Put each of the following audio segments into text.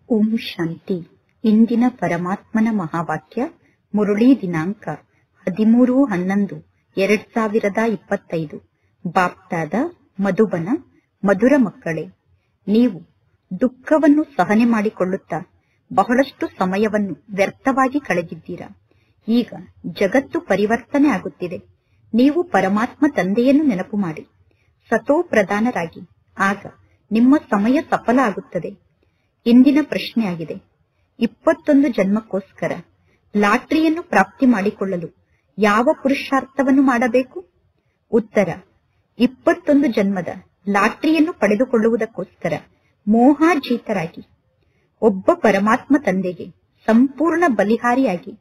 ಓಂ ಶಾಂತಿ. ಇಂದಿನ ಪರಮಾತ್ಮನ ಮಹಾವಾಕ್ಯ ಮುರುಳಿ ದಿನಾಂಕ 13/11/2025. ಬಾಪ್ತಾದ ಮಧುಬನ. ಮಧುರ ಮಕ್ಕಳೇ, ನೀವು ದುಃಖವನ್ನು ಸಹನೆ ಮಾಡಿಕೊಳ್ಳುತ್ತಾ ಬಹಳಷ್ಟು ಸಮಯವನ್ನು ವ್ಯರ್ಥವಾಗಿ ಕಳೆದಿದ್ದೀರಾ. ಈಗ ಜಗತ್ತು ಪರಿವರ್ತನೆ ಆಗುತ್ತಿದೆ. ನೀವು ಪರಮಾತ್ಮ ತಂದೆಯನ್ನು ನೆನಪು ಮಾಡಿ ಸತೋ ಪ್ರಧಾನರಾಗಿ, ಆಗ ನಿಮ್ಮ ಸಮಯ ಸಫಲ ಆಗುತ್ತದೆ. ಇಂದಿನ ಪ್ರಶ್ನೆಯಾಗಿದೆ, 21 ಜನ್ಮಕ್ಕೋಸ್ಕರ ಲಾಟರಿಯನ್ನು ಪ್ರಾಪ್ತಿ ಮಾಡಿಕೊಳ್ಳಲು ಯಾವ ಪುರುಷಾರ್ಥವನ್ನು ಮಾಡಬೇಕು? ಉತ್ತರ, 21 ಜನ್ಮದ ಲಾಟರಿಯನ್ನು ಪಡೆದುಕೊಳ್ಳುವುದಕ್ಕೋಸ್ಕರ ಮೋಹಾಜೀತರಾಗಿ ಒಬ್ಬ ಪರಮಾತ್ಮ ತಂದೆಗೆ ಸಂಪೂರ್ಣ ಬಲಿಹಾರಿಯಾಗಿ.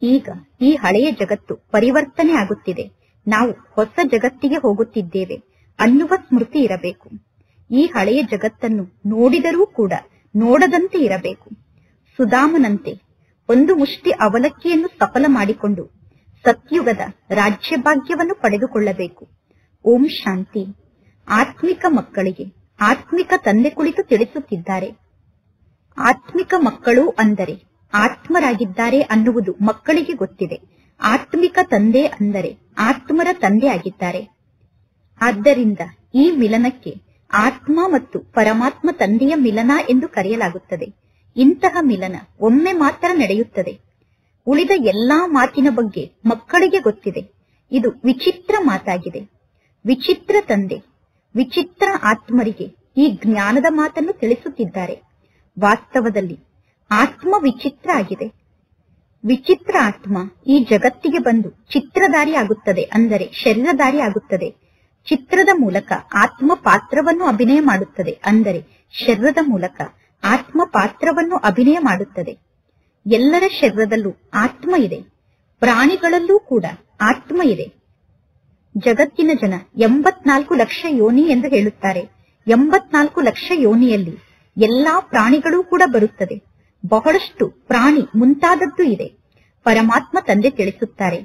ಈಗ ಈ ಹಳೆಯ ಜಗತ್ತು ಪರಿವರ್ತನೆ ಆಗುತ್ತಿದೆ, ನಾವು ಹೊಸ ಜಗತ್ತಿಗೆ ಹೋಗುತ್ತಿದ್ದೇವೆ ಅನ್ನುವ ಸ್ಮೃತಿ ಇರಬೇಕು. ಈ ಹಳೆಯ ಜಗತ್ತನ್ನು ನೋಡಿದರೂ ಕೂಡ ನೋಡದಂತೆ ಇರಬೇಕು. ಸುಧಾಮನಂತೆ ಒಂದು ಮುಷ್ಟಿ ಅವಲಕ್ಕಿಯನ್ನು ಸಫಲ ಮಾಡಿಕೊಂಡು ಸತ್ಯುಗದ ರಾಜ್ಯಭಾಗ್ಯವನ್ನು ಪಡೆದುಕೊಳ್ಳಬೇಕು. ಓಂ ಶಾಂತಿ. ಆತ್ಮಿಕ ಮಕ್ಕಳಿಗೆ ಆತ್ಮಿಕ ತಂದೆ ಕುಳಿತು ತಿಳಿಸುತ್ತಿದ್ದಾರೆ. ಆತ್ಮಿಕ ಮಕ್ಕಳು ಅಂದರೆ ಆತ್ಮರಾಗಿದ್ದಾರೆ ಅನ್ನುವುದು ಮಕ್ಕಳಿಗೆ ಗೊತ್ತಿದೆ. ಆತ್ಮಿಕ ತಂದೆ ಅಂದರೆ ಆತ್ಮರ ತಂದೆ ಆಗಿದ್ದಾರೆ. ಆದ್ದರಿಂದ ಈ ಮಿಲನಕ್ಕೆ ಆತ್ಮ ಮತ್ತು ಪರಮಾತ್ಮ ತಂದೆಯ ಮಿಲನ ಎಂದು ಕರೆಯಲಾಗುತ್ತದೆ. ಇಂತಹ ಮಿಲನ ಒಮ್ಮೆ ಮಾತ್ರ ನಡೆಯುತ್ತದೆ. ಉಳಿದ ಎಲ್ಲಾ ಮಾತಿನ ಬಗ್ಗೆ ಮಕ್ಕಳಿಗೆ ಗೊತ್ತಿದೆ. ಇದು ವಿಚಿತ್ರ ಮಾತಾಗಿದೆ. ವಿಚಿತ್ರ ತಂದೆ ವಿಚಿತ್ರ ಆತ್ಮರಿಗೆ ಈ ಜ್ಞಾನದ ಮಾತನ್ನು ತಿಳಿಸುತ್ತಿದ್ದಾರೆ. ವಾಸ್ತವದಲ್ಲಿ ಆತ್ಮ ವಿಚಿತ್ರ ಆಗಿದೆ. ವಿಚಿತ್ರ ಆತ್ಮ ಈ ಜಗತ್ತಿಗೆ ಬಂದು ಚಿತ್ರಧಾರಿ ಆಗುತ್ತದೆ, ಅಂದರೆ ಶರೀರಧಾರಿ ಆಗುತ್ತದೆ. ಚಿತ್ರದ ಮೂಲಕ ಆತ್ಮ ಪಾತ್ರವನ್ನು ಅಭಿನಯ ಮಾಡುತ್ತದೆ, ಅಂದರೆ ಶರೀರದ ಮೂಲಕ ಆತ್ಮ ಪಾತ್ರವನ್ನು ಅಭಿನಯ ಮಾಡುತ್ತದೆ. ಎಲ್ಲರ ಶರೀರದಲ್ಲೂ ಆತ್ಮ ಇದೆ, ಪ್ರಾಣಿಗಳಲ್ಲೂ ಕೂಡ ಆತ್ಮ ಇದೆ. ಜಗತ್ತಿನ ಜನ 84 ಲಕ್ಷ ಯೋನಿ ಎಂದು ಹೇಳುತ್ತಾರೆ. 84 ಲಕ್ಷ ಯೋನಿಯಲ್ಲಿ ಎಲ್ಲಾ ಪ್ರಾಣಿಗಳೂ ಕೂಡ ಬರುತ್ತದೆ. ಬಹಳಷ್ಟು ಪ್ರಾಣಿ ಮುಂತಾದದ್ದು ಇದೆ. ಪರಮಾತ್ಮ ತಂದೆ ತಿಳಿಸುತ್ತಾರೆ,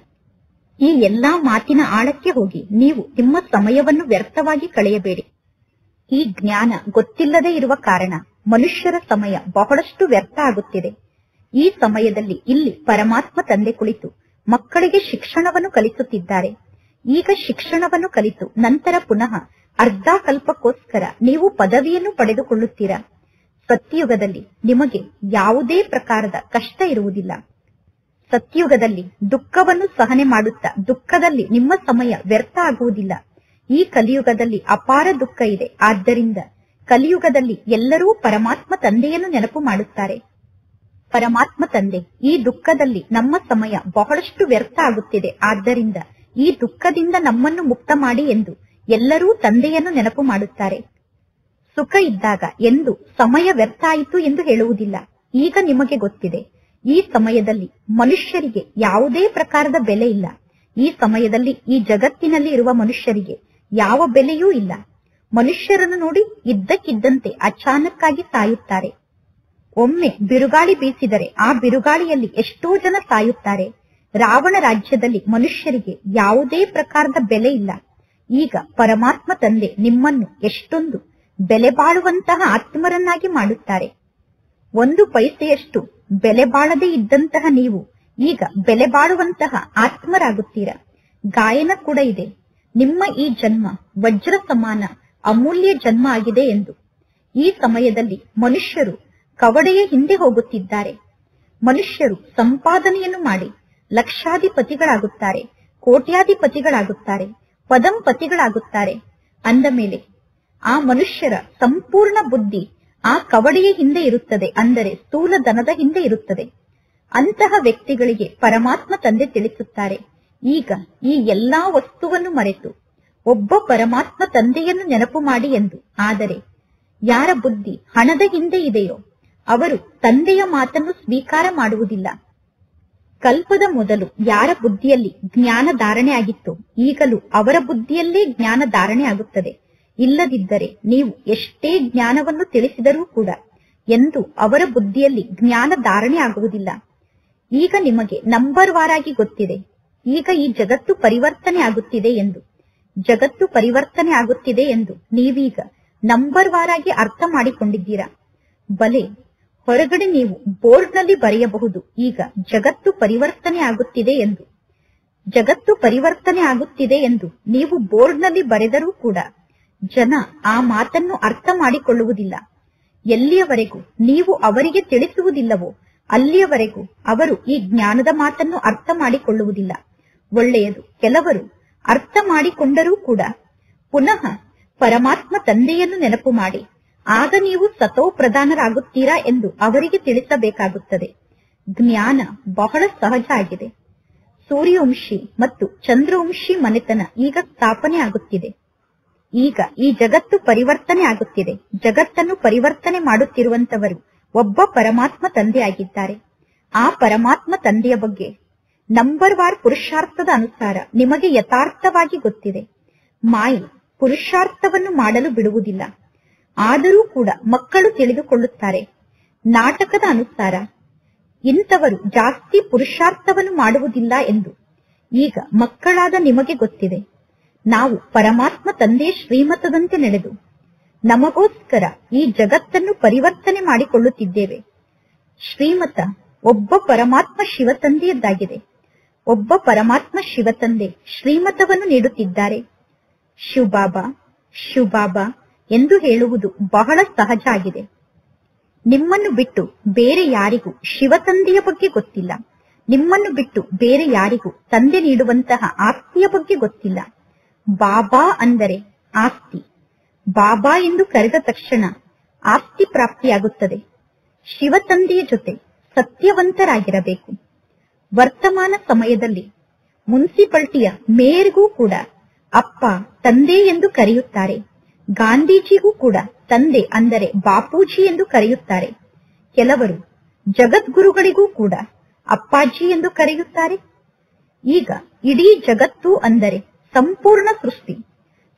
ಈ ಎಲ್ಲಾ ಮಾತಿನ ಆಳಕ್ಕೆ ಹೋಗಿ ನೀವು ನಿಮ್ಮ ಸಮಯವನ್ನು ವ್ಯರ್ಥವಾಗಿ ಕಳೆಯಬೇಡಿ. ಈ ಜ್ಞಾನ ಗೊತ್ತಿಲ್ಲದೆ ಇರುವ ಕಾರಣ ಮನುಷ್ಯರ ಸಮಯ ಬಹಳಷ್ಟು ವ್ಯರ್ಥ ಆಗುತ್ತಿದೆ. ಈ ಸಮಯದಲ್ಲಿ ಇಲ್ಲಿ ಪರಮಾತ್ಮ ತಂದೆ ಕುಳಿತು ಮಕ್ಕಳಿಗೆ ಶಿಕ್ಷಣವನ್ನು ಕಲಿಸುತ್ತಿದ್ದಾರೆ. ಈಗ ಶಿಕ್ಷಣವನ್ನು ಕಲಿತು ನಂತರ ಪುನಃ ಅರ್ಧ ಕಲ್ಪಕ್ಕೋಸ್ಕರ ನೀವು ಪದವಿಯನ್ನು ಪಡೆದುಕೊಳ್ಳುತ್ತೀರಾ. ಸತ್ಯಯುಗದಲ್ಲಿ ನಿಮಗೆ ಯಾವುದೇ ಪ್ರಕಾರದ ಕಷ್ಟ ಇರುವುದಿಲ್ಲ. ಸತ್ಯಯುಗದಲ್ಲಿ ದುಃಖವನ್ನು ಸಹನೆ ಮಾಡುತ್ತಾ ದುಃಖದಲ್ಲಿ ನಿಮ್ಮ ಸಮಯ ವ್ಯರ್ಥ ಆಗುವುದಿಲ್ಲ. ಈ ಕಲಿಯುಗದಲ್ಲಿ ಅಪಾರ ದುಃಖ ಇದೆ. ಆದ್ದರಿಂದ ಕಲಿಯುಗದಲ್ಲಿ ಎಲ್ಲರೂ ಪರಮಾತ್ಮ ತಂದೆಯನ್ನು ನೆನಪು ಮಾಡುತ್ತಾರೆ. ಪರಮಾತ್ಮ ತಂದೆ, ಈ ದುಃಖದಲ್ಲಿ ನಮ್ಮ ಸಮಯ ಬಹಳಷ್ಟು ವ್ಯರ್ಥ ಆಗುತ್ತಿದೆ, ಆದ್ದರಿಂದ ಈ ದುಃಖದಿಂದ ನಮ್ಮನ್ನು ಮುಕ್ತ ಮಾಡಿ ಎಂದು ಎಲ್ಲರೂ ತಂದೆಯನ್ನು ನೆನಪು ಮಾಡುತ್ತಾರೆ. ಸುಖ ಇದ್ದಾಗ ಎಂದು ಸಮಯ ವ್ಯರ್ಥ ಆಯಿತು ಎಂದು ಹೇಳುವುದಿಲ್ಲ. ಈಗ ನಿಮಗೆ ಗೊತ್ತಿದೆ, ಈ ಸಮಯದಲ್ಲಿ ಮನುಷ್ಯರಿಗೆ ಯಾವುದೇ ಪ್ರಕಾರದ ಬೆಲೆ ಇಲ್ಲ. ಈ ಸಮಯದಲ್ಲಿ ಈ ಜಗತ್ತಿನಲ್ಲಿ ಇರುವ ಮನುಷ್ಯರಿಗೆ ಯಾವ ಬೆಲೆಯೂ ಇಲ್ಲ. ಮನುಷ್ಯರನ್ನು ನೋಡಿ ಇದ್ದಕ್ಕಿದ್ದಂತೆ ಅಚಾನಕ್ಕಾಗಿ ಸಾಯುತ್ತಾರೆ. ಒಮ್ಮೆ ಬಿರುಗಾಳಿ ಬೀಸಿದರೆ ಆ ಬಿರುಗಾಳಿಯಲ್ಲಿ ಎಷ್ಟೋ ಜನ ಸಾಯುತ್ತಾರೆ. ರಾವಣ ರಾಜ್ಯದಲ್ಲಿ ಮನುಷ್ಯರಿಗೆ ಯಾವುದೇ ಪ್ರಕಾರದ ಬೆಲೆ ಇಲ್ಲ. ಈಗ ಪರಮಾತ್ಮ ತಂದೆ ನಿಮ್ಮನ್ನು ಎಷ್ಟೊಂದು ಬೆಲೆ ಬಾಳುವಂತಹ ಆತ್ಮರನ್ನಾಗಿ ಮಾಡುತ್ತಾರೆ. 1 ಪೈಸೆಯಷ್ಟು ಬೆಲೆ ಬಾಳದೇ ಇದ್ದಂತಹ ನೀವು ಈಗ ಬೆಲೆ ಬಾಳುವಂತಹ ಆತ್ಮರಾಗುತ್ತೀರಾ. ಗಾಯನ ಕೂಡ ಇದೆ, ನಿಮ್ಮ ಈ ಜನ್ಮ ವಜ್ರ ಸಮಾನ ಅಮೂಲ್ಯ ಜನ್ಮ ಆಗಿದೆ ಎಂದು. ಈ ಸಮಯದಲ್ಲಿ ಮನುಷ್ಯರು ಕವಡೆಯ ಹಿಂದೆ ಹೋಗುತ್ತಿದ್ದಾರೆ. ಮನುಷ್ಯರು ಸಂಪಾದನೆಯನ್ನು ಮಾಡಿ ಲಕ್ಷಾಧಿಪತಿಗಳಾಗುತ್ತಾರೆ, ಕೋಟ್ಯಾಧಿಪತಿಗಳಾಗುತ್ತಾರೆ, ಪದಂಪತಿಗಳಾಗುತ್ತಾರೆ. ಅಂದ ಮೇಲೆ ಆ ಮನುಷ್ಯರ ಸಂಪೂರ್ಣ ಬುದ್ಧಿ ಆ ಕವಡೆಯ ಹಿಂದೆ ಇರುತ್ತದೆ, ಅಂದರೆ ಸ್ಥೂಲ ಧನದ ಹಿಂದೆ ಇರುತ್ತದೆ. ಅಂತಹ ವ್ಯಕ್ತಿಗಳಿಗೆ ಪರಮಾತ್ಮ ತಂದೆ ತಿಳಿಸುತ್ತಾರೆ, ಈಗ ಈ ಎಲ್ಲಾ ವಸ್ತುವನ್ನು ಮರೆತು ಒಬ್ಬ ಪರಮಾತ್ಮ ತಂದೆಯನ್ನು ನೆನಪು ಮಾಡಿ ಎಂದು. ಆದರೆ ಯಾರ ಬುದ್ಧಿ ಹಣದ ಹಿಂದೆ ಇದೆಯೋ ಅವರು ತಂದೆಯ ಮಾತನ್ನು ಸ್ವೀಕಾರ ಮಾಡುವುದಿಲ್ಲ. ಕಲ್ಪದ ಮೊದಲು ಯಾರ ಬುದ್ಧಿಯಲ್ಲಿ ಜ್ಞಾನ ಧಾರಣೆ ಆಗಿತ್ತೋ ಈಗಲೂ ಅವರ ಬುದ್ಧಿಯಲ್ಲೇ ಜ್ಞಾನ ಧಾರಣೆ ಆಗುತ್ತದೆ. ಇಲ್ಲದಿದ್ದರೆ ನೀವು ಎಷ್ಟೇ ಜ್ಞಾನವನ್ನು ತಿಳಿಸಿದರೂ ಕೂಡ ಎಂದು ಅವರ ಬುದ್ಧಿಯಲ್ಲಿ ಜ್ಞಾನ ಧಾರಣೆ ಆಗುವುದಿಲ್ಲ. ಈಗ ನಿಮಗೆ ನಂಬರ್ ವಾರಾಗಿ ಗೊತ್ತಿದೆ, ಈಗ ಈ ಜಗತ್ತು ಪರಿವರ್ತನೆ ಆಗುತ್ತಿದೆ ಎಂದು. ಜಗತ್ತು ಪರಿವರ್ತನೆ ಆಗುತ್ತಿದೆ ಎಂದು ನೀವೀಗ ನಂಬರ್ ವಾರಾಗಿ ಅರ್ಥ ಮಾಡಿಕೊಂಡಿದ್ದೀರಾ. ಬಲೆ ಹೊರಗಡೆ ನೀವು ಬೋರ್ಡ್ನಲ್ಲಿ ಬರೆಯಬಹುದು, ಈಗ ಜಗತ್ತು ಪರಿವರ್ತನೆ ಆಗುತ್ತಿದೆ ಎಂದು. ಜಗತ್ತು ಪರಿವರ್ತನೆ ಆಗುತ್ತಿದೆ ಎಂದು ನೀವು ಬೋರ್ಡ್ನಲ್ಲಿ ಬರೆದರೂ ಕೂಡ ಜನ ಆ ಮಾತನ್ನು ಅರ್ಥ ಮಾಡಿಕೊಳ್ಳುವುದಿಲ್ಲ. ಎಲ್ಲಿಯವರೆಗೂ ನೀವು ಅವರಿಗೆ ತಿಳಿಸುವುದಿಲ್ಲವೋ ಅಲ್ಲಿಯವರೆಗೂ ಅವರು ಈ ಜ್ಞಾನದ ಮಾತನ್ನು ಅರ್ಥ ಮಾಡಿಕೊಳ್ಳುವುದಿಲ್ಲ. ಒಳ್ಳೆಯದು, ಕೆಲವರು ಅರ್ಥ ಮಾಡಿಕೊಂಡರೂ ಕೂಡ ಪುನಃ ಪರಮಾತ್ಮ ತಂದೆಯನ್ನು ನೆನಪು ಮಾಡಿ, ಆಗ ನೀವು ಸತೋ ಪ್ರಧಾನರಾಗುತ್ತೀರಾ ಎಂದು ಅವರಿಗೆ ತಿಳಿಸಬೇಕಾಗುತ್ತದೆ. ಜ್ಞಾನ ಬಹಳ ಸಹಜ ಆಗಿದೆ. ಸೂರ್ಯವಂಶಿ ಮತ್ತು ಚಂದ್ರವಂಶಿ ಮನೆತನ ಈಗ ಸ್ಥಾಪನೆ ಆಗುತ್ತಿದೆ. ಈಗ ಈ ಜಗತ್ತು ಪರಿವರ್ತನೆ ಆಗುತ್ತಿದೆ. ಜಗತ್ತನ್ನು ಪರಿವರ್ತನೆ ಮಾಡುತ್ತಿರುವಂತವರು ಒಬ್ಬ ಪರಮಾತ್ಮ ತಂದೆಯಾಗಿದ್ದಾರೆ. ಆ ಪರಮಾತ್ಮ ತಂದೆಯ ಬಗ್ಗೆ ನಂಬರ್ ವಾರ್ ಪುರುಷಾರ್ಥದ ಅನುಸಾರ ನಿಮಗೆ ಯಥಾರ್ಥವಾಗಿ ಗೊತ್ತಿದೆ. ಮಾಯಿ ಪುರುಷಾರ್ಥವನ್ನು ಮಾಡಲು ಬಿಡುವುದಿಲ್ಲ. ಆದರೂ ಕೂಡ ಮಕ್ಕಳು ತಿಳಿದುಕೊಳ್ಳುತ್ತಾರೆ, ನಾಟಕದ ಅನುಸಾರ ಇಂಥವರು ಜಾಸ್ತಿ ಪುರುಷಾರ್ಥವನ್ನು ಮಾಡುವುದಿಲ್ಲ ಎಂದು. ಈಗ ಮಕ್ಕಳಾದ ನಿಮಗೆ ಗೊತ್ತಿದೆ, ನಾವು ಪರಮಾತ್ಮ ತಂದೆಯ ಶ್ರೀಮತದಂತೆ ನಡೆದು ನಮಗೋಸ್ಕರ ಈ ಜಗತ್ತನ್ನು ಪರಿವರ್ತನೆ ಮಾಡಿಕೊಳ್ಳುತ್ತಿದ್ದೇವೆ. ಶ್ರೀಮತ ಒಬ್ಬ ಪರಮಾತ್ಮ ಶಿವತಂದೆಯದ್ದಾಗಿದೆ. ಒಬ್ಬ ಪರಮಾತ್ಮ ಶಿವತಂದೆ ಶ್ರೀಮತವನ್ನು ನೀಡುತ್ತಿದ್ದಾರೆ. ಶಿವಬಾಬಾ ಶಿವಬಾಬಾ ಎಂದು ಹೇಳುವುದು ಬಹಳ ಸಹಜ ಆಗಿದೆ. ನಿಮ್ಮನ್ನು ಬಿಟ್ಟು ಬೇರೆ ಯಾರಿಗೂ ಶಿವತಂದೆಯ ಬಗ್ಗೆ ಗೊತ್ತಿಲ್ಲ. ನಿಮ್ಮನ್ನು ಬಿಟ್ಟು ಬೇರೆ ಯಾರಿಗೂ ತಂದೆ ನೀಡುವಂತಹ ಆಸ್ತಿಯ ಬಗ್ಗೆ ಗೊತ್ತಿಲ್ಲ. ಬಾಬಾ ಅಂದರೆ ಆಸ್ತಿ. ಬಾಬಾ ಎಂದು ಕರೆದ ತಕ್ಷಣ ಆಸ್ತಿ ಪ್ರಾಪ್ತಿಯಾಗುತ್ತದೆ. ಶಿವತಂದೆಯ ಜೊತೆ ಸತ್ಯವಂತರಾಗಿರಬೇಕು. ವರ್ತಮಾನ ಸಮಯದಲ್ಲಿ ಮುನ್ಸಿಪಾಲಿಟಿಯ ಮೇಯರ್ಗೂ ಕೂಡ ಅಪ್ಪ ತಂದೆ ಎಂದು ಕರೆಯುತ್ತಾರೆ. ಗಾಂಧೀಜಿಗೂ ಕೂಡ ತಂದೆ ಅಂದರೆ ಬಾಪೂಜಿ ಎಂದು ಕರೆಯುತ್ತಾರೆ. ಕೆಲವರು ಜಗದ್ಗುರುಗಳಿಗೂ ಕೂಡ ಅಪ್ಪಾಜಿ ಎಂದು ಕರೆಯುತ್ತಾರೆ. ಈಗ ಇಡೀ ಜಗತ್ತು ಅಂದರೆ ಸಂಪೂರ್ಣ ಸೃಷ್ಟಿ.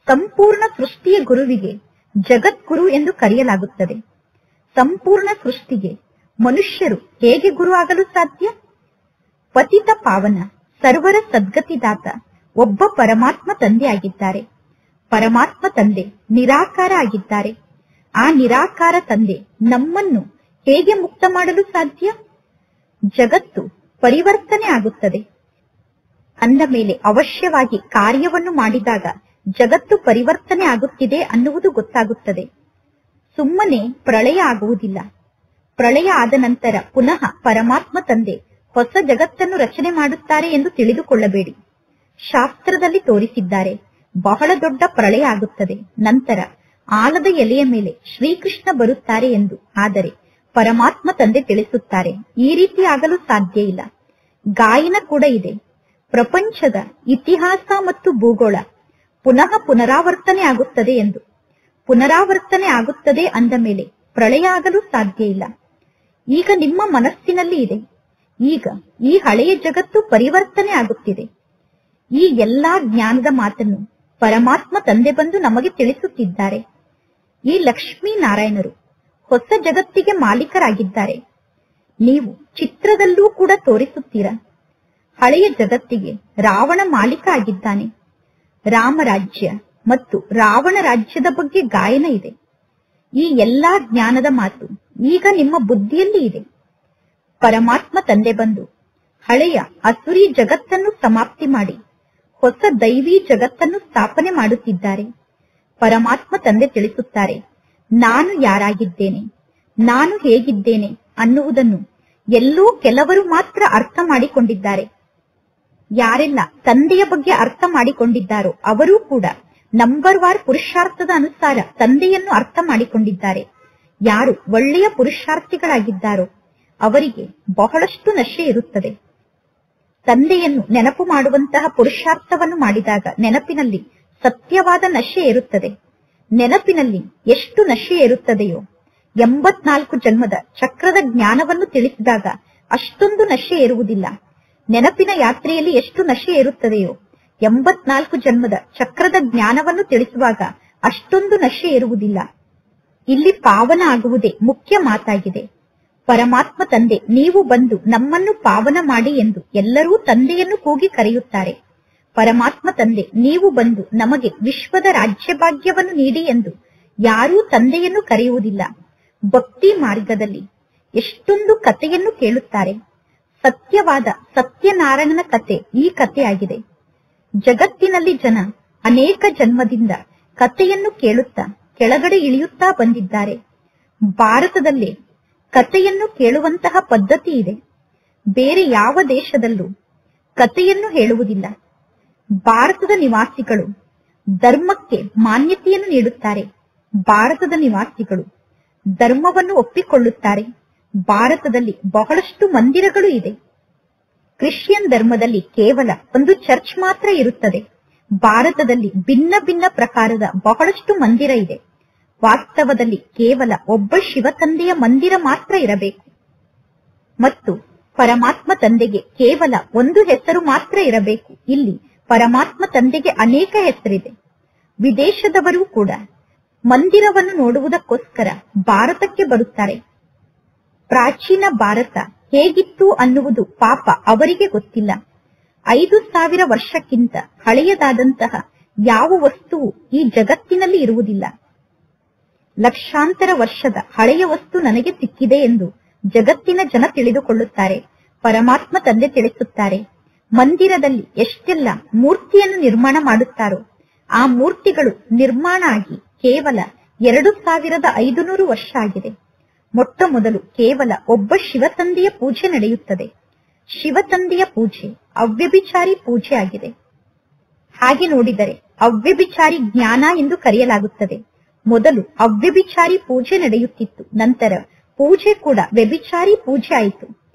ಸಂಪೂರ್ಣ ಸೃಷ್ಟಿಯ ಗುರುವಿಗೆ ಜಗದ್ಗುರು ಎಂದು ಕರೆಯಲಾಗುತ್ತದೆ. ಸಂಪೂರ್ಣ ಸೃಷ್ಟಿಗೆ ಮನುಷ್ಯರು ಹೇಗೆ ಗುರು ಆಗಲು ಸಾಧ್ಯ? ಪತಿತ ಪಾವನ ಸರ್ವರ ಸದ್ಗತಿದಾತ ಒಬ್ಬ ಪರಮಾತ್ಮ ತಂದೆ ಆಗಿದ್ದಾರೆ. ಪರಮಾತ್ಮ ತಂದೆ ನಿರಾಕಾರ ಆಗಿದ್ದಾರೆ. ಆ ನಿರಾಕಾರ ತಂದೆ ನಮ್ಮನ್ನು ಹೇಗೆ ಮುಕ್ತ ಮಾಡಲು ಸಾಧ್ಯ? ಜಗತ್ತು ಪರಿವರ್ತನೆ ಆಗುತ್ತದೆ ಅಂದ ಮೇಲೆ ಅವಶ್ಯವಾಗಿ ಕಾರ್ಯವನ್ನು ಮಾಡಿದಾಗ ಜಗತ್ತು ಪರಿವರ್ತನೆ ಆಗುತ್ತಿದೆ ಅನ್ನುವುದು ಗೊತ್ತಾಗುತ್ತದೆ. ಸುಮ್ಮನೆ ಪ್ರಳಯ ಆಗುವುದಿಲ್ಲ. ಪ್ರಳಯ ಆದ ನಂತರ ಪುನಃ ಪರಮಾತ್ಮ ತಂದೆ ಹೊಸ ಜಗತ್ತನ್ನು ರಚನೆ ಮಾಡುತ್ತಾರೆ ಎಂದು ತಿಳಿದುಕೊಳ್ಳಬೇಡಿ. ಶಾಸ್ತ್ರದಲ್ಲಿ ತೋರಿಸಿದ್ದಾರೆ, ಬಹಳ ದೊಡ್ಡ ಪ್ರಳಯ ಆಗುತ್ತದೆ, ನಂತರ ಆಲದ ಎಲೆಯ ಮೇಲೆ ಶ್ರೀಕೃಷ್ಣ ಬರುತ್ತಾರೆ ಎಂದು. ಆದರೆ ಪರಮಾತ್ಮ ತಂದೆ ತಿಳಿಸುತ್ತಾರೆ, ಈ ರೀತಿ ಆಗಲು ಸಾಧ್ಯ ಇಲ್ಲ. ಗಾಯನ ಕೂಡ ಇದೆ. ಪ್ರಪಂಚದ ಇತಿಹಾಸ ಮತ್ತು ಭೂಗೋಳ ಪುನಃ ಪುನರಾವರ್ತನೆ ಆಗುತ್ತದೆ ಎಂದು. ಪುನರಾವರ್ತನೆ ಆಗುತ್ತದೆ ಅಂದ ಮೇಲೆ ಪ್ರಳಯ ಆಗಲು ಸಾಧ್ಯ ಇಲ್ಲ. ಈಗ ನಿಮ್ಮ ಮನಸ್ಸಿನಲ್ಲಿ ಇದೆ, ಈಗ ಈ ಹಳೆಯ ಜಗತ್ತು ಪರಿವರ್ತನೆ ಆಗುತ್ತಿದೆ. ಈ ಎಲ್ಲಾ ಜ್ಞಾನದ ಮಾತನ್ನು ಪರಮಾತ್ಮ ತಂದೆ ಬಂದು ನಮಗೆ ತಿಳಿಸುತ್ತಿದ್ದಾರೆ. ಈ ಲಕ್ಷ್ಮೀನಾರಾಯಣರು ಹೊಸ ಜಗತ್ತಿಗೆ ಮಾಲೀಕರಾಗಿದ್ದಾರೆ. ನೀವು ಚಿತ್ರದಲ್ಲೂ ಕೂಡ ತೋರಿಸುತ್ತೀರಾ, ಹಳೆಯ ಜಗತ್ತಿಗೆ ರಾವಣ ಮಾಲೀಕ ಆಗಿದ್ದಾನೆ. ರಾಮರಾಜ್ಯ ಮತ್ತು ರಾವಣ ರಾಜ್ಯದ ಬಗ್ಗೆ ಗಾಯನ ಇದೆ. ಈ ಎಲ್ಲಾ ಜ್ಞಾನದ ಮಾತು ಈಗ ನಿಮ್ಮ ಬುದ್ಧಿಯಲ್ಲಿ ಇದೆ. ಪರಮಾತ್ಮ ತಂದೆ ಬಂದು ಹಳೆಯ ಅಸುರಿ ಜಗತ್ತನ್ನು ಸಮಾಪ್ತಿ ಮಾಡಿ ಹೊಸ ದೈವಿ ಜಗತ್ತನ್ನು ಸ್ಥಾಪನೆ ಮಾಡುತ್ತಿದ್ದಾರೆ. ಪರಮಾತ್ಮ ತಂದೆ ತಿಳಿಸುತ್ತಾರೆ, ನಾನು ಯಾರಾಗಿದ್ದೇನೆ, ನಾನು ಹೇಗಿದ್ದೇನೆ ಅನ್ನುವುದನ್ನು ಎಲ್ಲೋ ಕೆಲವರು ಮಾತ್ರ ಅರ್ಥ ಮಾಡಿಕೊಂಡಿದ್ದಾರೆ. ಯಾರೆಲ್ಲ ತಂದೆಯ ಬಗ್ಗೆ ಅರ್ಥ ಮಾಡಿಕೊಂಡಿದ್ದಾರೋ ಅವರೂ ಕೂಡ ನಂಬರ್ ವಾರ್ ಪುರುಷಾರ್ಥದ ಅನುಸಾರ ತಂದೆಯನ್ನು ಅರ್ಥ ಮಾಡಿಕೊಂಡಿದ್ದಾರೆ. ಯಾರು ಒಳ್ಳೆಯ ಪುರುಷಾರ್ಥಿಗಳಾಗಿದ್ದಾರೋ ಅವರಿಗೆ ಬಹಳಷ್ಟು ನಶೆ ಇರುತ್ತದೆ. ತಂದೆಯನ್ನು ನೆನಪು ಮಾಡುವಂತಹ ಪುರುಷಾರ್ಥವನ್ನು ಮಾಡಿದಾಗ ನೆನಪಿನಲ್ಲಿ ಸತ್ಯವಾದ ನಶೆ ಇರುತ್ತದೆ. ನೆನಪಿನಲ್ಲಿ ಎಷ್ಟು ನಶೆ ಇರುತ್ತದೆಯೋ 84 ಜನ್ಮದ ಚಕ್ರದ ಜ್ಞಾನವನ್ನು ತಿಳಿಸಿದಾಗ ಅಷ್ಟೊಂದು ನಶೆ ಇರುವುದಿಲ್ಲ. ನೆನಪಿನ ಯಾತ್ರೆಯಲ್ಲಿ ಎಷ್ಟು ನಶೆ ಇರುತ್ತದೆಯೋ 84 ಜನ್ಮದ ಚಕ್ರದ ಜ್ಞಾನವನ್ನು ತಿಳಿಸುವಾಗ ಅಷ್ಟೊಂದು ನಶೆ ಇರುವುದಿಲ್ಲ. ಇಲ್ಲಿ ಪಾವನ ಆಗುವುದೇ ಮುಖ್ಯ ಮಾತಾಗಿದೆ. ಪರಮಾತ್ಮ ತಂದೆ ನೀವು ಬಂದು ನಮ್ಮನ್ನು ಪಾವನ ಮಾಡಿ ಎಂದು ಎಲ್ಲರೂ ತಂದೆಯನ್ನು ಕೂಗಿ ಕರೆಯುತ್ತಾರೆ. ಪರಮಾತ್ಮ ತಂದೆ ನೀವು ಬಂದು ನಮಗೆ ವಿಶ್ವದ ರಾಜ್ಯ ಭಾಗ್ಯವನ್ನು ನೀಡಿ ಎಂದು ಯಾರೂ ತಂದೆಯನ್ನು ಕರೆಯುವುದಿಲ್ಲ. ಭಕ್ತಿ ಮಾರ್ಗದಲ್ಲಿ ಎಷ್ಟೊಂದು ಕಥೆಯನ್ನು ಕೇಳುತ್ತಾರೆ. ಸತ್ಯವಾದ ಸತ್ಯನಾರಾಯಣನ ಕತೆ ಈ ಕಥೆಯಾಗಿದೆ. ಜಗತ್ತಿನಲ್ಲಿ ಜನ ಅನೇಕ ಜನ್ಮದಿಂದ ಕಥೆಯನ್ನು ಕೇಳುತ್ತಾ ಕೆಳಗಡೆ ಇಳಿಯುತ್ತಾ ಬಂದಿದ್ದಾರೆ. ಭಾರತದಲ್ಲಿ ಕಥೆಯನ್ನು ಕೇಳುವಂತಹ ಪದ್ಧತಿ ಇದೆ. ಬೇರೆ ಯಾವ ದೇಶದಲ್ಲೂ ಕಥೆಯನ್ನು ಹೇಳುವುದಿಲ್ಲ. ಭಾರತದ ನಿವಾಸಿಗಳು ಧರ್ಮಕ್ಕೆ ಮಾನ್ಯತೆಯನ್ನು ನೀಡುತ್ತಾರೆ. ಭಾರತದ ನಿವಾಸಿಗಳು ಧರ್ಮವನ್ನು ಒಪ್ಪಿಕೊಳ್ಳುತ್ತಾರೆ. ಭಾರತದಲ್ಲಿ ಬಹಳಷ್ಟು ಮಂದಿರಗಳು ಇದೆ. ಕ್ರಿಶ್ಚಿಯನ್ ಧರ್ಮದಲ್ಲಿ ಕೇವಲ ಒಂದು ಚರ್ಚ್ ಮಾತ್ರ ಇರುತ್ತದೆ. ಭಾರತದಲ್ಲಿ ಭಿನ್ನ ಭಿನ್ನ ಪ್ರಕಾರದ ಬಹಳಷ್ಟು ಮಂದಿರ ಇದೆ. ವಾಸ್ತವದಲ್ಲಿ ಕೇವಲ ಒಬ್ಬ ಶಿವ ತಂದೆಯ ಮಂದಿರ ಮಾತ್ರ ಇರಬೇಕು ಮತ್ತು ಪರಮಾತ್ಮ ತಂದೆಗೆ ಕೇವಲ ಒಂದು ಹೆಸರು ಮಾತ್ರ ಇರಬೇಕು. ಇಲ್ಲಿ ಪರಮಾತ್ಮ ತಂದೆಗೆ ಅನೇಕ ಹೆಸರಿದೆ. ವಿದೇಶದವರು ಕೂಡ ಮಂದಿರವನ್ನು ನೋಡುವುದಕ್ಕೋಸ್ಕರ ಭಾರತಕ್ಕೆ ಬರುತ್ತಾರೆ. ಪ್ರಾಚೀನ ಭಾರತ ಹೇಗಿತ್ತು ಅನ್ನುವುದು ಪಾಪ ಅವರಿಗೆ ಗೊತ್ತಿಲ್ಲ. 5000 ವರ್ಷಕ್ಕಿಂತ ಹಳೆಯದಾದಂತಹ ಯಾವ ವಸ್ತುವು ಈ ಜಗತ್ತಿನಲ್ಲಿ ಇರುವುದಿಲ್ಲ. ಲಕ್ಷಾಂತರ ವರ್ಷದ ಹಳೆಯ ವಸ್ತು ನನಗೆ ಸಿಕ್ಕಿದೆ ಎಂದು ಜಗತ್ತಿನ ಜನ ತಿಳಿದುಕೊಳ್ಳುತ್ತಾರೆ. ಪರಮಾತ್ಮ ತಂದೆ ತಿಳಿಸುತ್ತಾರೆ, ಮಂದಿರದಲ್ಲಿ ಎಷ್ಟೆಲ್ಲ ಮೂರ್ತಿಯನ್ನು ನಿರ್ಮಾಣ ಮಾಡುತ್ತಾರೋ ಆ ಮೂರ್ತಿಗಳು ನಿರ್ಮಾಣ ಆಗಿ ಕೇವಲ 2500 ವರ್ಷ ಆಗಿದೆ. ಮೊಟ್ಟ ಮೊದಲು ಕೇವಲ ಒಬ್ಬ ಶಿವತಂದೆಯ ಪೂಜೆ ನಡೆಯುತ್ತದೆ. ಶಿವತಂದೆಯ ಪೂಜೆ ಅವ್ಯಭಿಚಾರಿ ಪೂಜೆ ಆಗಿದೆ. ಹಾಗೆ ನೋಡಿದರೆ ಅವ್ಯಭಿಚಾರಿ ಜ್ಞಾನ ಎಂದು ಕರೆಯಲಾಗುತ್ತದೆ. ಮೊದಲು ಅವ್ಯಭಿಚಾರಿ ಪೂಜೆ ನಡೆಯುತ್ತಿತ್ತು. ನಂತರ ಪೂಜೆ ಕೂಡ ವ್ಯಭಿಚಾರಿ ಪೂಜೆ ಆಯಿತು.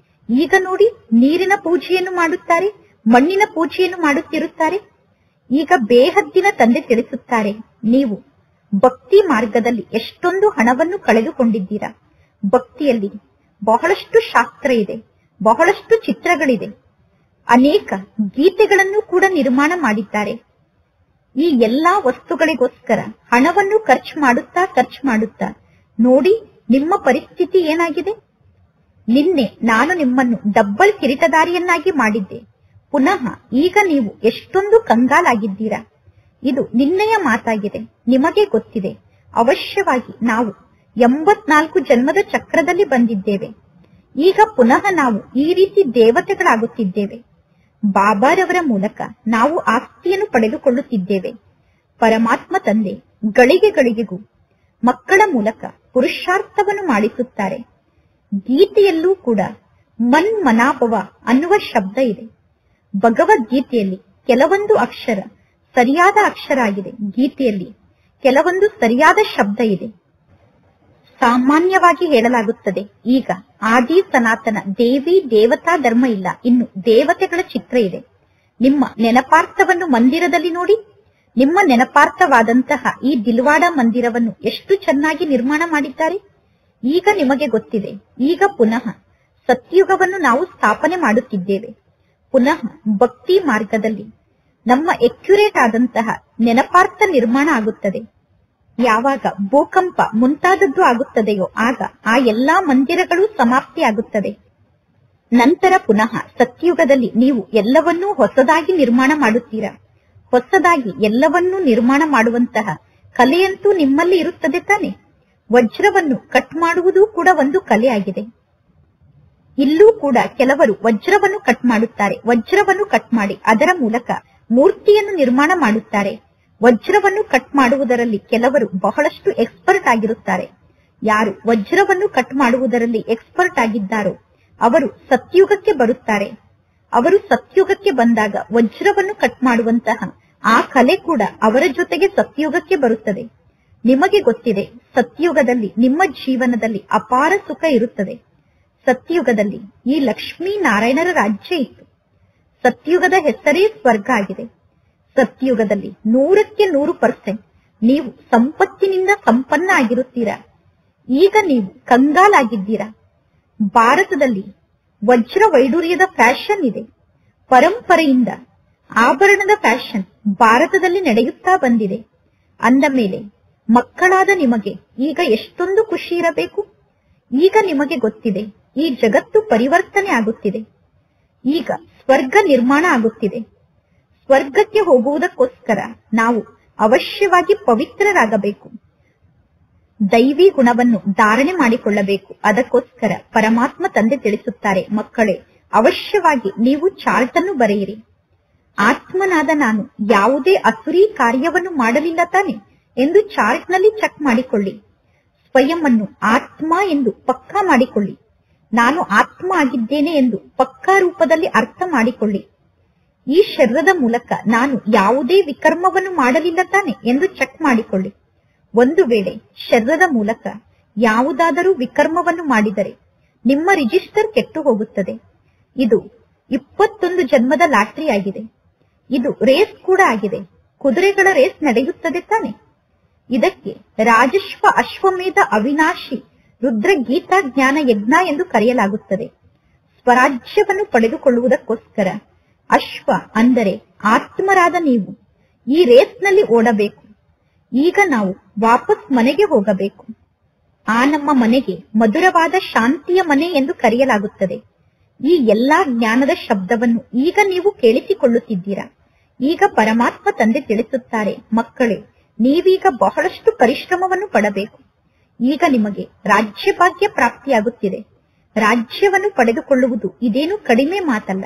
ಈಗ ನೋಡಿ, ನೀರಿನ ಪೂಜೆಯನ್ನು ಮಾಡುತ್ತಾರೆ, ಮಣ್ಣಿನ ಪೂಜೆಯನ್ನು ಮಾಡುತ್ತಿರುತ್ತಾರೆ. ಈಗ ಬೇಹದ್ದಿನ ತಂದೆ ತಿಳಿಸುತ್ತಾರೆ, ನೀವು ಭಕ್ತಿ ಮಾರ್ಗದಲ್ಲಿ ಎಷ್ಟೊಂದು ಹಣವನ್ನು ಕಳೆದುಕೊಂಡಿದ್ದೀರಾ. ಭಕ್ತಿಯಲ್ಲಿ ಬಹಳಷ್ಟು ಶಾಸ್ತ್ರ ಇದೆ, ಬಹಳಷ್ಟು ಚಿತ್ರಗಳಿದೆ, ಅನೇಕ ಗೀತೆಗಳನ್ನು ಕೂಡ ನಿರ್ಮಾಣ ಮಾಡಿದ್ದಾರೆ. ಈ ಎಲ್ಲಾ ವಸ್ತುಗಳಿಗೋಸ್ಕರ ಹಣವನ್ನು ಖರ್ಚು ಮಾಡುತ್ತಾ ನೋಡಿ ನಿಮ್ಮ ಪರಿಸ್ಥಿತಿ ಏನಾಗಿದೆ. ನಿನ್ನೆ ನಾನು ನಿಮ್ಮನ್ನು ಡಬ್ಬಲ್ ಕಿರೀಟಧಾರಿಯನ್ನಾಗಿ ಮಾಡಿದ್ದೆ. ಪುನಃ ಈಗ ನೀವು ಎಷ್ಟೊಂದು ಕಂಗಾಲಾಗಿದ್ದೀರಾ. ಇದು ನಿನ್ನೆಯ ಮಾತಾಗಿದೆ. ನಿಮಗೆ ಗೊತ್ತಿದೆ, ಅವಶ್ಯವಾಗಿ ನಾವು 84 ಜನ್ಮದ ಚಕ್ರದಲ್ಲಿ ಬಂದಿದ್ದೇವೆ. ಈಗ ಪುನಃ ನಾವು ಈ ರೀತಿ ದೇವತೆಗಳಾಗುತ್ತಿದ್ದೇವೆ. ಬಾಬಾರವರ ಮೂಲಕ ನಾವು ಆಸ್ತಿಯನ್ನು ಪಡೆದುಕೊಳ್ಳುತ್ತಿದ್ದೇವೆ. ಪರಮಾತ್ಮ ತಂದೆ ಗಳಿಗೆಗಳಿಗೆಗೂ ಮಕ್ಕಳ ಮೂಲಕ ಪುರುಷಾರ್ಥವನ್ನು ಮಾಡಿಸುತ್ತಾರೆ. ಗೀತೆಯಲ್ಲೂ ಕೂಡ ಮನ್ ಮನಾಭವ ಅನ್ನುವ ಶಬ್ದ ಇದೆ. ಭಗವದ್ಗೀತೆಯಲ್ಲಿ ಕೆಲವೊಂದು ಅಕ್ಷರ ಸರಿಯಾದ ಅಕ್ಷರ ಆಗಿದೆ. ಗೀತೆಯಲ್ಲಿ ಕೆಲವೊಂದು ಸರಿಯಾದ ಶಬ್ದ ಇದೆ. ಸಾಮಾನ್ಯವಾಗಿ ಹೇಳಲಾಗುತ್ತದೆ, ಈಗ ಆದಿ ಸನಾತನ ದೇವಿ ದೇವತಾ ಧರ್ಮ ಇಲ್ಲ, ಇನ್ನು ದೇವತೆಗಳ ಚಿತ್ರ ಇದೆ. ನಿಮ್ಮ ನೆನಪಾರ್ಥವನ್ನು ಮಂದಿರದಲ್ಲಿ ನೋಡಿ. ನಿಮ್ಮ ನೆನಪಾರ್ಥವಾದಂತಹ ಈ ದಿಲ್ವಾಡ ಮಂದಿರವನ್ನು ಎಷ್ಟು ಚೆನ್ನಾಗಿ ನಿರ್ಮಾಣ ಮಾಡಿದ್ದಾರೆ. ಈಗ ನಿಮಗೆ ಗೊತ್ತಿದೆ, ಈಗ ಪುನಃ ಸತ್ಯುಗವನ್ನು ನಾವು ಸ್ಥಾಪನೆ ಮಾಡುತ್ತಿದ್ದೇವೆ. ಪುನಃ ಭಕ್ತಿ ಮಾರ್ಗದಲ್ಲಿ ನಮ್ಮ ಎಕ್ಯುರೇಟ್ ಆದಂತಹ ನೆನಪಾರ್ಥ ನಿರ್ಮಾಣ ಆಗುತ್ತದೆ. ಯಾವಾಗ ಭೂಕಂಪ ಮುಂತಾದದ್ದು ಆಗುತ್ತದೆಯೋ ಆಗ ಆ ಎಲ್ಲಾ ಮಂದಿರಗಳು ಸಮಾಪ್ತಿಯಾಗುತ್ತದೆ. ನಂತರ ಪುನಃ ಸತ್ಯುಗದಲ್ಲಿ ನೀವು ಎಲ್ಲವನ್ನೂ ಹೊಸದಾಗಿ ನಿರ್ಮಾಣ ಮಾಡುತ್ತೀರಾ. ಹೊಸದಾಗಿ ಎಲ್ಲವನ್ನೂ ನಿರ್ಮಾಣ ಮಾಡುವಂತಹ ಕಲೆಯಂತೂ ನಿಮ್ಮಲ್ಲಿ ಇರುತ್ತದೆ ತಾನೆ. ವಜ್ರವನ್ನು ಕಟ್ ಮಾಡುವುದು ಕೂಡ ಒಂದು ಕಲೆ ಆಗಿದೆ. ಇಲ್ಲೂ ಕೂಡ ಕೆಲವರು ವಜ್ರವನ್ನು ಕಟ್ ಮಾಡುತ್ತಾರೆ. ವಜ್ರವನ್ನು ಕಟ್ ಮಾಡಿ ಅದರ ಮೂಲಕ ಮೂರ್ತಿಯನ್ನು ನಿರ್ಮಾಣ ಮಾಡುತ್ತಾರೆ. ವಜ್ರವನ್ನು ಕಟ್ ಮಾಡುವುದರಲ್ಲಿ ಕೆಲವರು ಬಹಳಷ್ಟು ಎಕ್ಸ್ಪರ್ಟ್ ಆಗಿರುತ್ತಾರೆ. ಯಾರು ವಜ್ರವನ್ನು ಕಟ್ ಮಾಡುವುದರಲ್ಲಿ ಎಕ್ಸ್ಪರ್ಟ್ ಆಗಿದ್ದಾರೋ ಅವರು ಸತ್ಯುಗಕ್ಕೆ ಬರುತ್ತಾರೆ. ಅವರು ಸತ್ಯುಗಕ್ಕೆ ಬಂದಾಗ ವಜ್ರವನ್ನು ಕಟ್ ಮಾಡುವಂತಹ ಆ ಕಲೆ ಕೂಡ ಅವರ ಜೊತೆಗೆ ಸತ್ಯುಗಕ್ಕೆ ಬರುತ್ತದೆ. ನಿಮಗೆ ಗೊತ್ತಿದೆ, ಸತ್ಯುಗದಲ್ಲಿ ನಿಮ್ಮ ಜೀವನದಲ್ಲಿ ಅಪಾರ ಸುಖ ಇರುತ್ತದೆ. ಸತ್ಯುಗದಲ್ಲಿ ಈ ಲಕ್ಷ್ಮೀ ನಾರಾಯಣರ ರಾಜ್ಯ ಇತ್ತು. ಸತ್ಯುಗದ ಹೆಸರೇ ಸ್ವರ್ಗ ಆಗಿದೆ. ಸತ್ಯುಗದಲ್ಲಿ 100% ನೀವು ಸಂಪತ್ತಿನಿಂದ ಸಂಪನ್ನ ಆಗಿರುತ್ತೀರಾ. ಈಗ ನೀವು ಕಂಗಾಲಾಗಿದ್ದೀರಾ. ಭಾರತದಲ್ಲಿ ವಜ್ರ ವೈಡೂರ್ಯದ ಫ್ಯಾಷನ್ ಇದೆ. ಪರಂಪರೆಯಿಂದ ಆಭರಣದ ಫ್ಯಾಷನ್ ಭಾರತದಲ್ಲಿ ನಡೆಯುತ್ತಾ ಬಂದಿದೆ. ಅಂದ ಮೇಲೆ ಮಕ್ಕಳಾದ ನಿಮಗೆ ಈಗ ಎಷ್ಟೊಂದು ಖುಷಿ ಇರಬೇಕು. ಈಗ ನಿಮಗೆ ಗೊತ್ತಿದೆ, ಈ ಜಗತ್ತು ಪರಿವರ್ತನೆ ಆಗುತ್ತಿದೆ. ಈಗ ಸ್ವರ್ಗ ನಿರ್ಮಾಣ ಆಗುತ್ತಿದೆ. ಸ್ವರ್ಗಕ್ಕೆ ಹೋಗುವುದಕ್ಕೋಸ್ಕರ ನಾವು ಅವಶ್ಯವಾಗಿ ಪವಿತ್ರರಾಗಬೇಕು. ದೈವಿ ಗುಣವನ್ನು ಧಾರಣೆ ಮಾಡಿಕೊಳ್ಳಬೇಕು. ಅದಕ್ಕೋಸ್ಕರ ಪರಮಾತ್ಮ ತಂದೆ ತಿಳಿಸುತ್ತಾರೆ, ಮಕ್ಕಳೇ, ಅವಶ್ಯವಾಗಿ ನೀವು ಚಾರ್ಟ್ ಅನ್ನು ಬರೆಯಿರಿ. ಆತ್ಮನಾದ ನಾನು ಯಾವುದೇ ಅಸುರಿ ಕಾರ್ಯವನ್ನು ಮಾಡಲಿಲ್ಲ ತಾನೆ ಎಂದು ಚಾರ್ಟ್ ನಲ್ಲಿ ಚೆಕ್ ಮಾಡಿಕೊಳ್ಳಿ. ಸ್ವಯಂ ಅನ್ನು ಆತ್ಮ ಎಂದು ಪಕ್ಕಾ ಮಾಡಿಕೊಳ್ಳಿ. ನಾನು ಆತ್ಮ ಆಗಿದ್ದೇನೆ ಎಂದು ಪಕ್ಕಾ ರೂಪದಲ್ಲಿ ಅರ್ಥ ಮಾಡಿಕೊಳ್ಳಿ. ಈ ಶರೀರದ ಮೂಲಕ ನಾನು ಯಾವುದೇ ವಿಕರ್ಮವನ್ನು ಮಾಡಲಿಲ್ಲ ತಾನೆ ಎಂದು ಚೆಕ್ ಮಾಡಿಕೊಳ್ಳಿ. ಒಂದು ವೇಳೆ ಶರೀರದ ಮೂಲಕ ಯಾವುದಾದರೂ ವಿಕರ್ಮವನ್ನು ಮಾಡಿದರೆ ನಿಮ್ಮ ರಿಜಿಸ್ಟರ್ ಕೆಟ್ಟು ಹೋಗುತ್ತದೆ. ಇದು 21 ಜನ್ಮದ ಲಾಟರಿ ಆಗಿದೆ. ಇದು ರೇಸ್ ಕೂಡ ಆಗಿದೆ. ಕುದುರೆಗಳ ರೇಸ್ ನಡೆಯುತ್ತದೆ ತಾನೆ. ಇದಕ್ಕೆ ರಾಜಶ್ವ ಅಶ್ವಮೇಧ ಅವಿನಾಶಿ ರುದ್ರ ಗೀತಾ ಜ್ಞಾನ ಯಜ್ಞ ಎಂದು ಕರೆಯಲಾಗುತ್ತದೆ. ಸ್ವರಾಜ್ಯವನ್ನು ಪಡೆದುಕೊಳ್ಳುವುದಕ್ಕೋಸ್ಕರ ಅಶ್ವ ಅಂದರೆ ಆತ್ಮರಾದ ನೀವು ಈ ರೇಸ್ನಲ್ಲಿ ಓಡಬೇಕು. ಈಗ ನಾವು ವಾಪಸ್ ಮನೆಗೆ ಹೋಗಬೇಕು. ಆ ನಮ್ಮ ಮನೆಗೆ ಮಧುರವಾದ ಶಾಂತಿಯ ಮನೆ ಎಂದು ಕರೆಯಲಾಗುತ್ತದೆ. ಈ ಎಲ್ಲಾ ಜ್ಞಾನದ ಶಬ್ದವನ್ನು ಈಗ ನೀವು ಕೇಳಿಸಿಕೊಳ್ಳುತ್ತಿದ್ದೀರಾ. ಈಗ ಪರಮಾತ್ಮ ತಂದೆ ತಿಳಿಸುತ್ತಾರೆ, ಮಕ್ಕಳೇ, ನೀವೀಗ ಬಹಳಷ್ಟು ಪರಿಶ್ರಮವನ್ನು ಪಡಬೇಕು. ಈಗ ನಿಮಗೆ ರಾಜ್ಯಭಾಗ್ಯ ಪ್ರಾಪ್ತಿಯಾಗುತ್ತಿದೆ. ರಾಜ್ಯವನ್ನು ಪಡೆದುಕೊಳ್ಳುವುದು ಇದೇನು ಕಡಿಮೆ ಮಾತಲ್ಲ.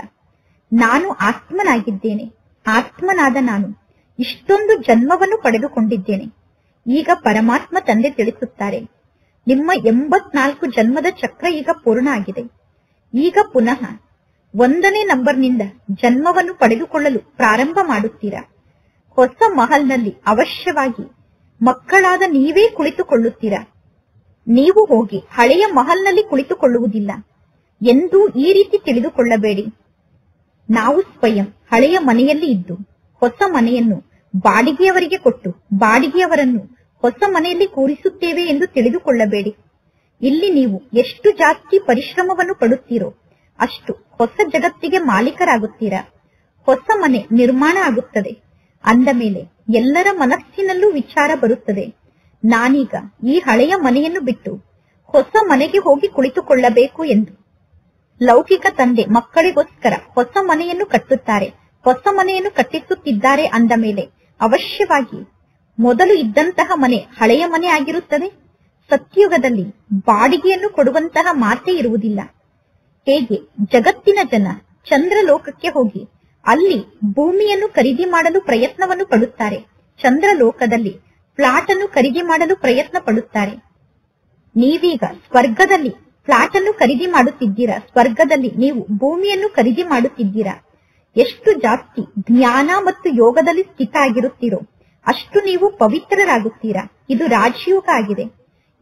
ನಾನು ಆತ್ಮನಾಗಿದ್ದೇನೆ. ಆತ್ಮನಾದ ನಾನು ಇಷ್ಟೊಂದು ಜನ್ಮವನ್ನು ಪಡೆದುಕೊಂಡಿದ್ದೇನೆ. ಈಗ ಪರಮಾತ್ಮ ತಂದೆ ತಿಳಿಸುತ್ತಾರೆ, ನಿಮ್ಮ 84 ಜನ್ಮದ ಚಕ್ರ ಈಗ ಪೂರ್ಣ ಆಗಿದೆ. ಈಗ ಪುನಃ 1ನೇ ನಂಬರ್ನಿಂದ ಜನ್ಮವನ್ನು ಪಡೆದುಕೊಳ್ಳಲು ಪ್ರಾರಂಭ ಮಾಡುತ್ತೀರಾ. ಹೊಸ ಮಹಲ್ನಲ್ಲಿ ಅವಶ್ಯವಾಗಿ ಮಕ್ಕಳಾದ ನೀವೇ ಕುಳಿತುಕೊಳ್ಳುತ್ತೀರಾ. ನೀವು ಹೋಗಿ ಹಳೆಯ ಮಹಲ್ನಲ್ಲಿ ಕುಳಿತುಕೊಳ್ಳುವುದಿಲ್ಲ ಎಂದು ಈ ರೀತಿ ತಿಳಿದುಕೊಳ್ಳಬೇಡಿ. ನಾವು ಸ್ವಯಂ ಹಳೆಯ ಮನೆಯಲ್ಲಿ ಇದ್ದು ಹೊಸ ಮನೆಯನ್ನು ಬಾಡಿಗೆಯವರಿಗೆ ಕೊಟ್ಟು ಬಾಡಿಗೆಯವರನ್ನು ಹೊಸ ಮನೆಯಲ್ಲಿ ಕೂರಿಸುತ್ತೇವೆ ಎಂದು ತಿಳಿದುಕೊಳ್ಳಬೇಡಿ. ಇಲ್ಲಿ ನೀವು ಎಷ್ಟು ಜಾಸ್ತಿ ಪರಿಶ್ರಮವನ್ನು ಪಡುತ್ತೀರೋ ಅಷ್ಟು ಹೊಸ ಜಗತ್ತಿಗೆ ಮಾಲೀಕರಾಗುತ್ತೀರಾ. ಹೊಸ ಮನೆ ನಿರ್ಮಾಣ ಆಗುತ್ತದೆ. ಅಂದ ಮೇಲೆ ಎಲ್ಲರ ಮನಸ್ಸಿನಲ್ಲೂ ವಿಚಾರ ಬರುತ್ತದೆ, ನಾನೀಗ ಈ ಹಳೆಯ ಮನೆಯನ್ನು ಬಿಟ್ಟು ಹೊಸ ಮನೆಗೆ ಹೋಗಿ ಕುಳಿತುಕೊಳ್ಳಬೇಕು ಎಂದು. ಲೌಕಿಕ ತಂದೆ ಮಕ್ಕಳಿಗೋಸ್ಕರ ಹೊಸ ಮನೆಯನ್ನು ಕಟ್ಟುತ್ತಾರೆ, ಹೊಸ ಮನೆಯನ್ನು ಕಟ್ಟಿಸುತ್ತಿದ್ದಾರೆ. ಅಂದ ಮೇಲೆ ಅವಶ್ಯವಾಗಿ ಮೊದಲು ಇದ್ದಂತಹ ಮನೆ ಹಳೆಯ ಮನೆ ಆಗಿರುತ್ತದೆ. ಸತ್ಯುಗದಲ್ಲಿ ಬಾಡಿಗೆಯನ್ನು ಕೊಡುವಂತಹ ಮಾತೇ ಇರುವುದಿಲ್ಲ. ಹೇಗೆ ಜಗತ್ತಿನ ಜನ ಚಂದ್ರಲೋಕಕ್ಕೆ ಹೋಗಿ ಅಲ್ಲಿ ಭೂಮಿಯನ್ನು ಖರೀದಿ ಮಾಡಲು ಪ್ರಯತ್ನವನ್ನು ಪಡುತ್ತಾರೆ, ಚಂದ್ರಲೋಕದಲ್ಲಿ ಫ್ಲಾಟ್ ಅನ್ನು ಖರೀದಿ ಮಾಡಲು ಪ್ರಯತ್ನ ಪಡುತ್ತಾರೆ. ನೀವೀಗ ಸ್ವರ್ಗದಲ್ಲಿ ಫ್ಲಾಟ್ ಅನ್ನು ಖರೀದಿ ಮಾಡುತ್ತಿದ್ದೀರಾ. ಸ್ವರ್ಗದಲ್ಲಿ ನೀವು ಭೂಮಿಯನ್ನು ಖರೀದಿ ಮಾಡುತ್ತಿದ್ದೀರಾ. ಎಷ್ಟು ಜಾಸ್ತಿ ಜ್ಞಾನ ಮತ್ತು ಯೋಗದಲ್ಲಿ ಸ್ಥಿತ ಆಗಿರುತ್ತೀರೋ ಅಷ್ಟು ನೀವು ಪವಿತ್ರರಾಗುತ್ತೀರಾ. ಇದು ರಾಜಯೋಗ ಆಗಿದೆ.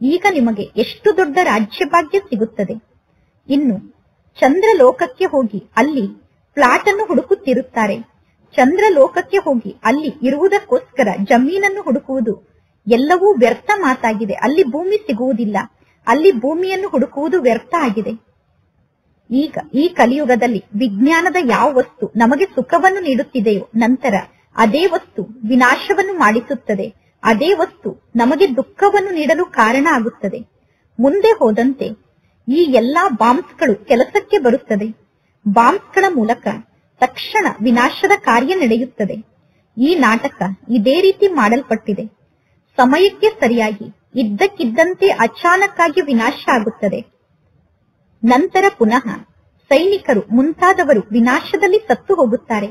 ಈಗ ನಿಮಗೆ ಎಷ್ಟು ದೊಡ್ಡ ರಾಜ್ಯಭಾಗ್ಯ ಸಿಗುತ್ತದೆ. ಇನ್ನು ಚಂದ್ರಲೋಕಕ್ಕೆ ಹೋಗಿ ಅಲ್ಲಿ ಫ್ಲಾಟ್ ಅನ್ನು ಹುಡುಕುತ್ತಿರುತ್ತಾರೆ. ಚಂದ್ರಲೋಕಕ್ಕೆ ಹೋಗಿ ಅಲ್ಲಿ ಇರುವುದಕ್ಕೋಸ್ಕರ ಜಮೀನನ್ನು ಹುಡುಕುವುದು ಎಲ್ಲವೂ ವ್ಯರ್ಥ ಮಾತಾಗಿದೆ. ಅಲ್ಲಿ ಭೂಮಿ ಸಿಗುವುದಿಲ್ಲ. ಅಲ್ಲಿ ಭೂಮಿಯನ್ನು ಹುಡುಕುವುದು ವ್ಯರ್ಥ ಆಗಿದೆ. ಈಗ ಈ ಕಲಿಯುಗದಲ್ಲಿ ವಿಜ್ಞಾನದ ಯಾವ ವಸ್ತು ನಮಗೆ ಸುಖವನ್ನು ನೀಡುತ್ತಿದೆಯೋ ನಂತರ ಅದೇ ವಸ್ತು ವಿನಾಶವನ್ನು ಮಾಡಿಸುತ್ತದೆ. ಅದೇ ವಸ್ತು ನಮಗೆ ದುಃಖವನ್ನು ನೀಡಲು ಕಾರಣ ಆಗುತ್ತದೆ. ಮುಂದೆ ಹೋದಂತೆ ಈ ಎಲ್ಲಾ ಬಾಂಬ್ಸ್ಗಳು ಕೆಲಸಕ್ಕೆ ಬರುತ್ತದೆ. ಬಾಂಬ್ಸ್ಗಳ ಮೂಲಕ ತಕ್ಷಣ ವಿನಾಶದ ಕಾರ್ಯ ನಡೆಯುತ್ತದೆ. ಈ ನಾಟಕ ಇದೇ ರೀತಿ ಮಾಡಲ್ಪಟ್ಟಿದೆ. ಸಮಯಕ್ಕೆ ಸರಿಯಾಗಿ ಇದ್ದಕ್ಕಿದ್ದಂತೆ ಅಚಾನಕ್ಕಾಗಿ ವಿನಾಶ ಆಗುತ್ತದೆ. ನಂತರ ಪುನಃ ಸೈನಿಕರು ಮುಂತಾದವರು ವಿನಾಶದಲ್ಲಿ ಸತ್ತು ಹೋಗುತ್ತಾರೆ.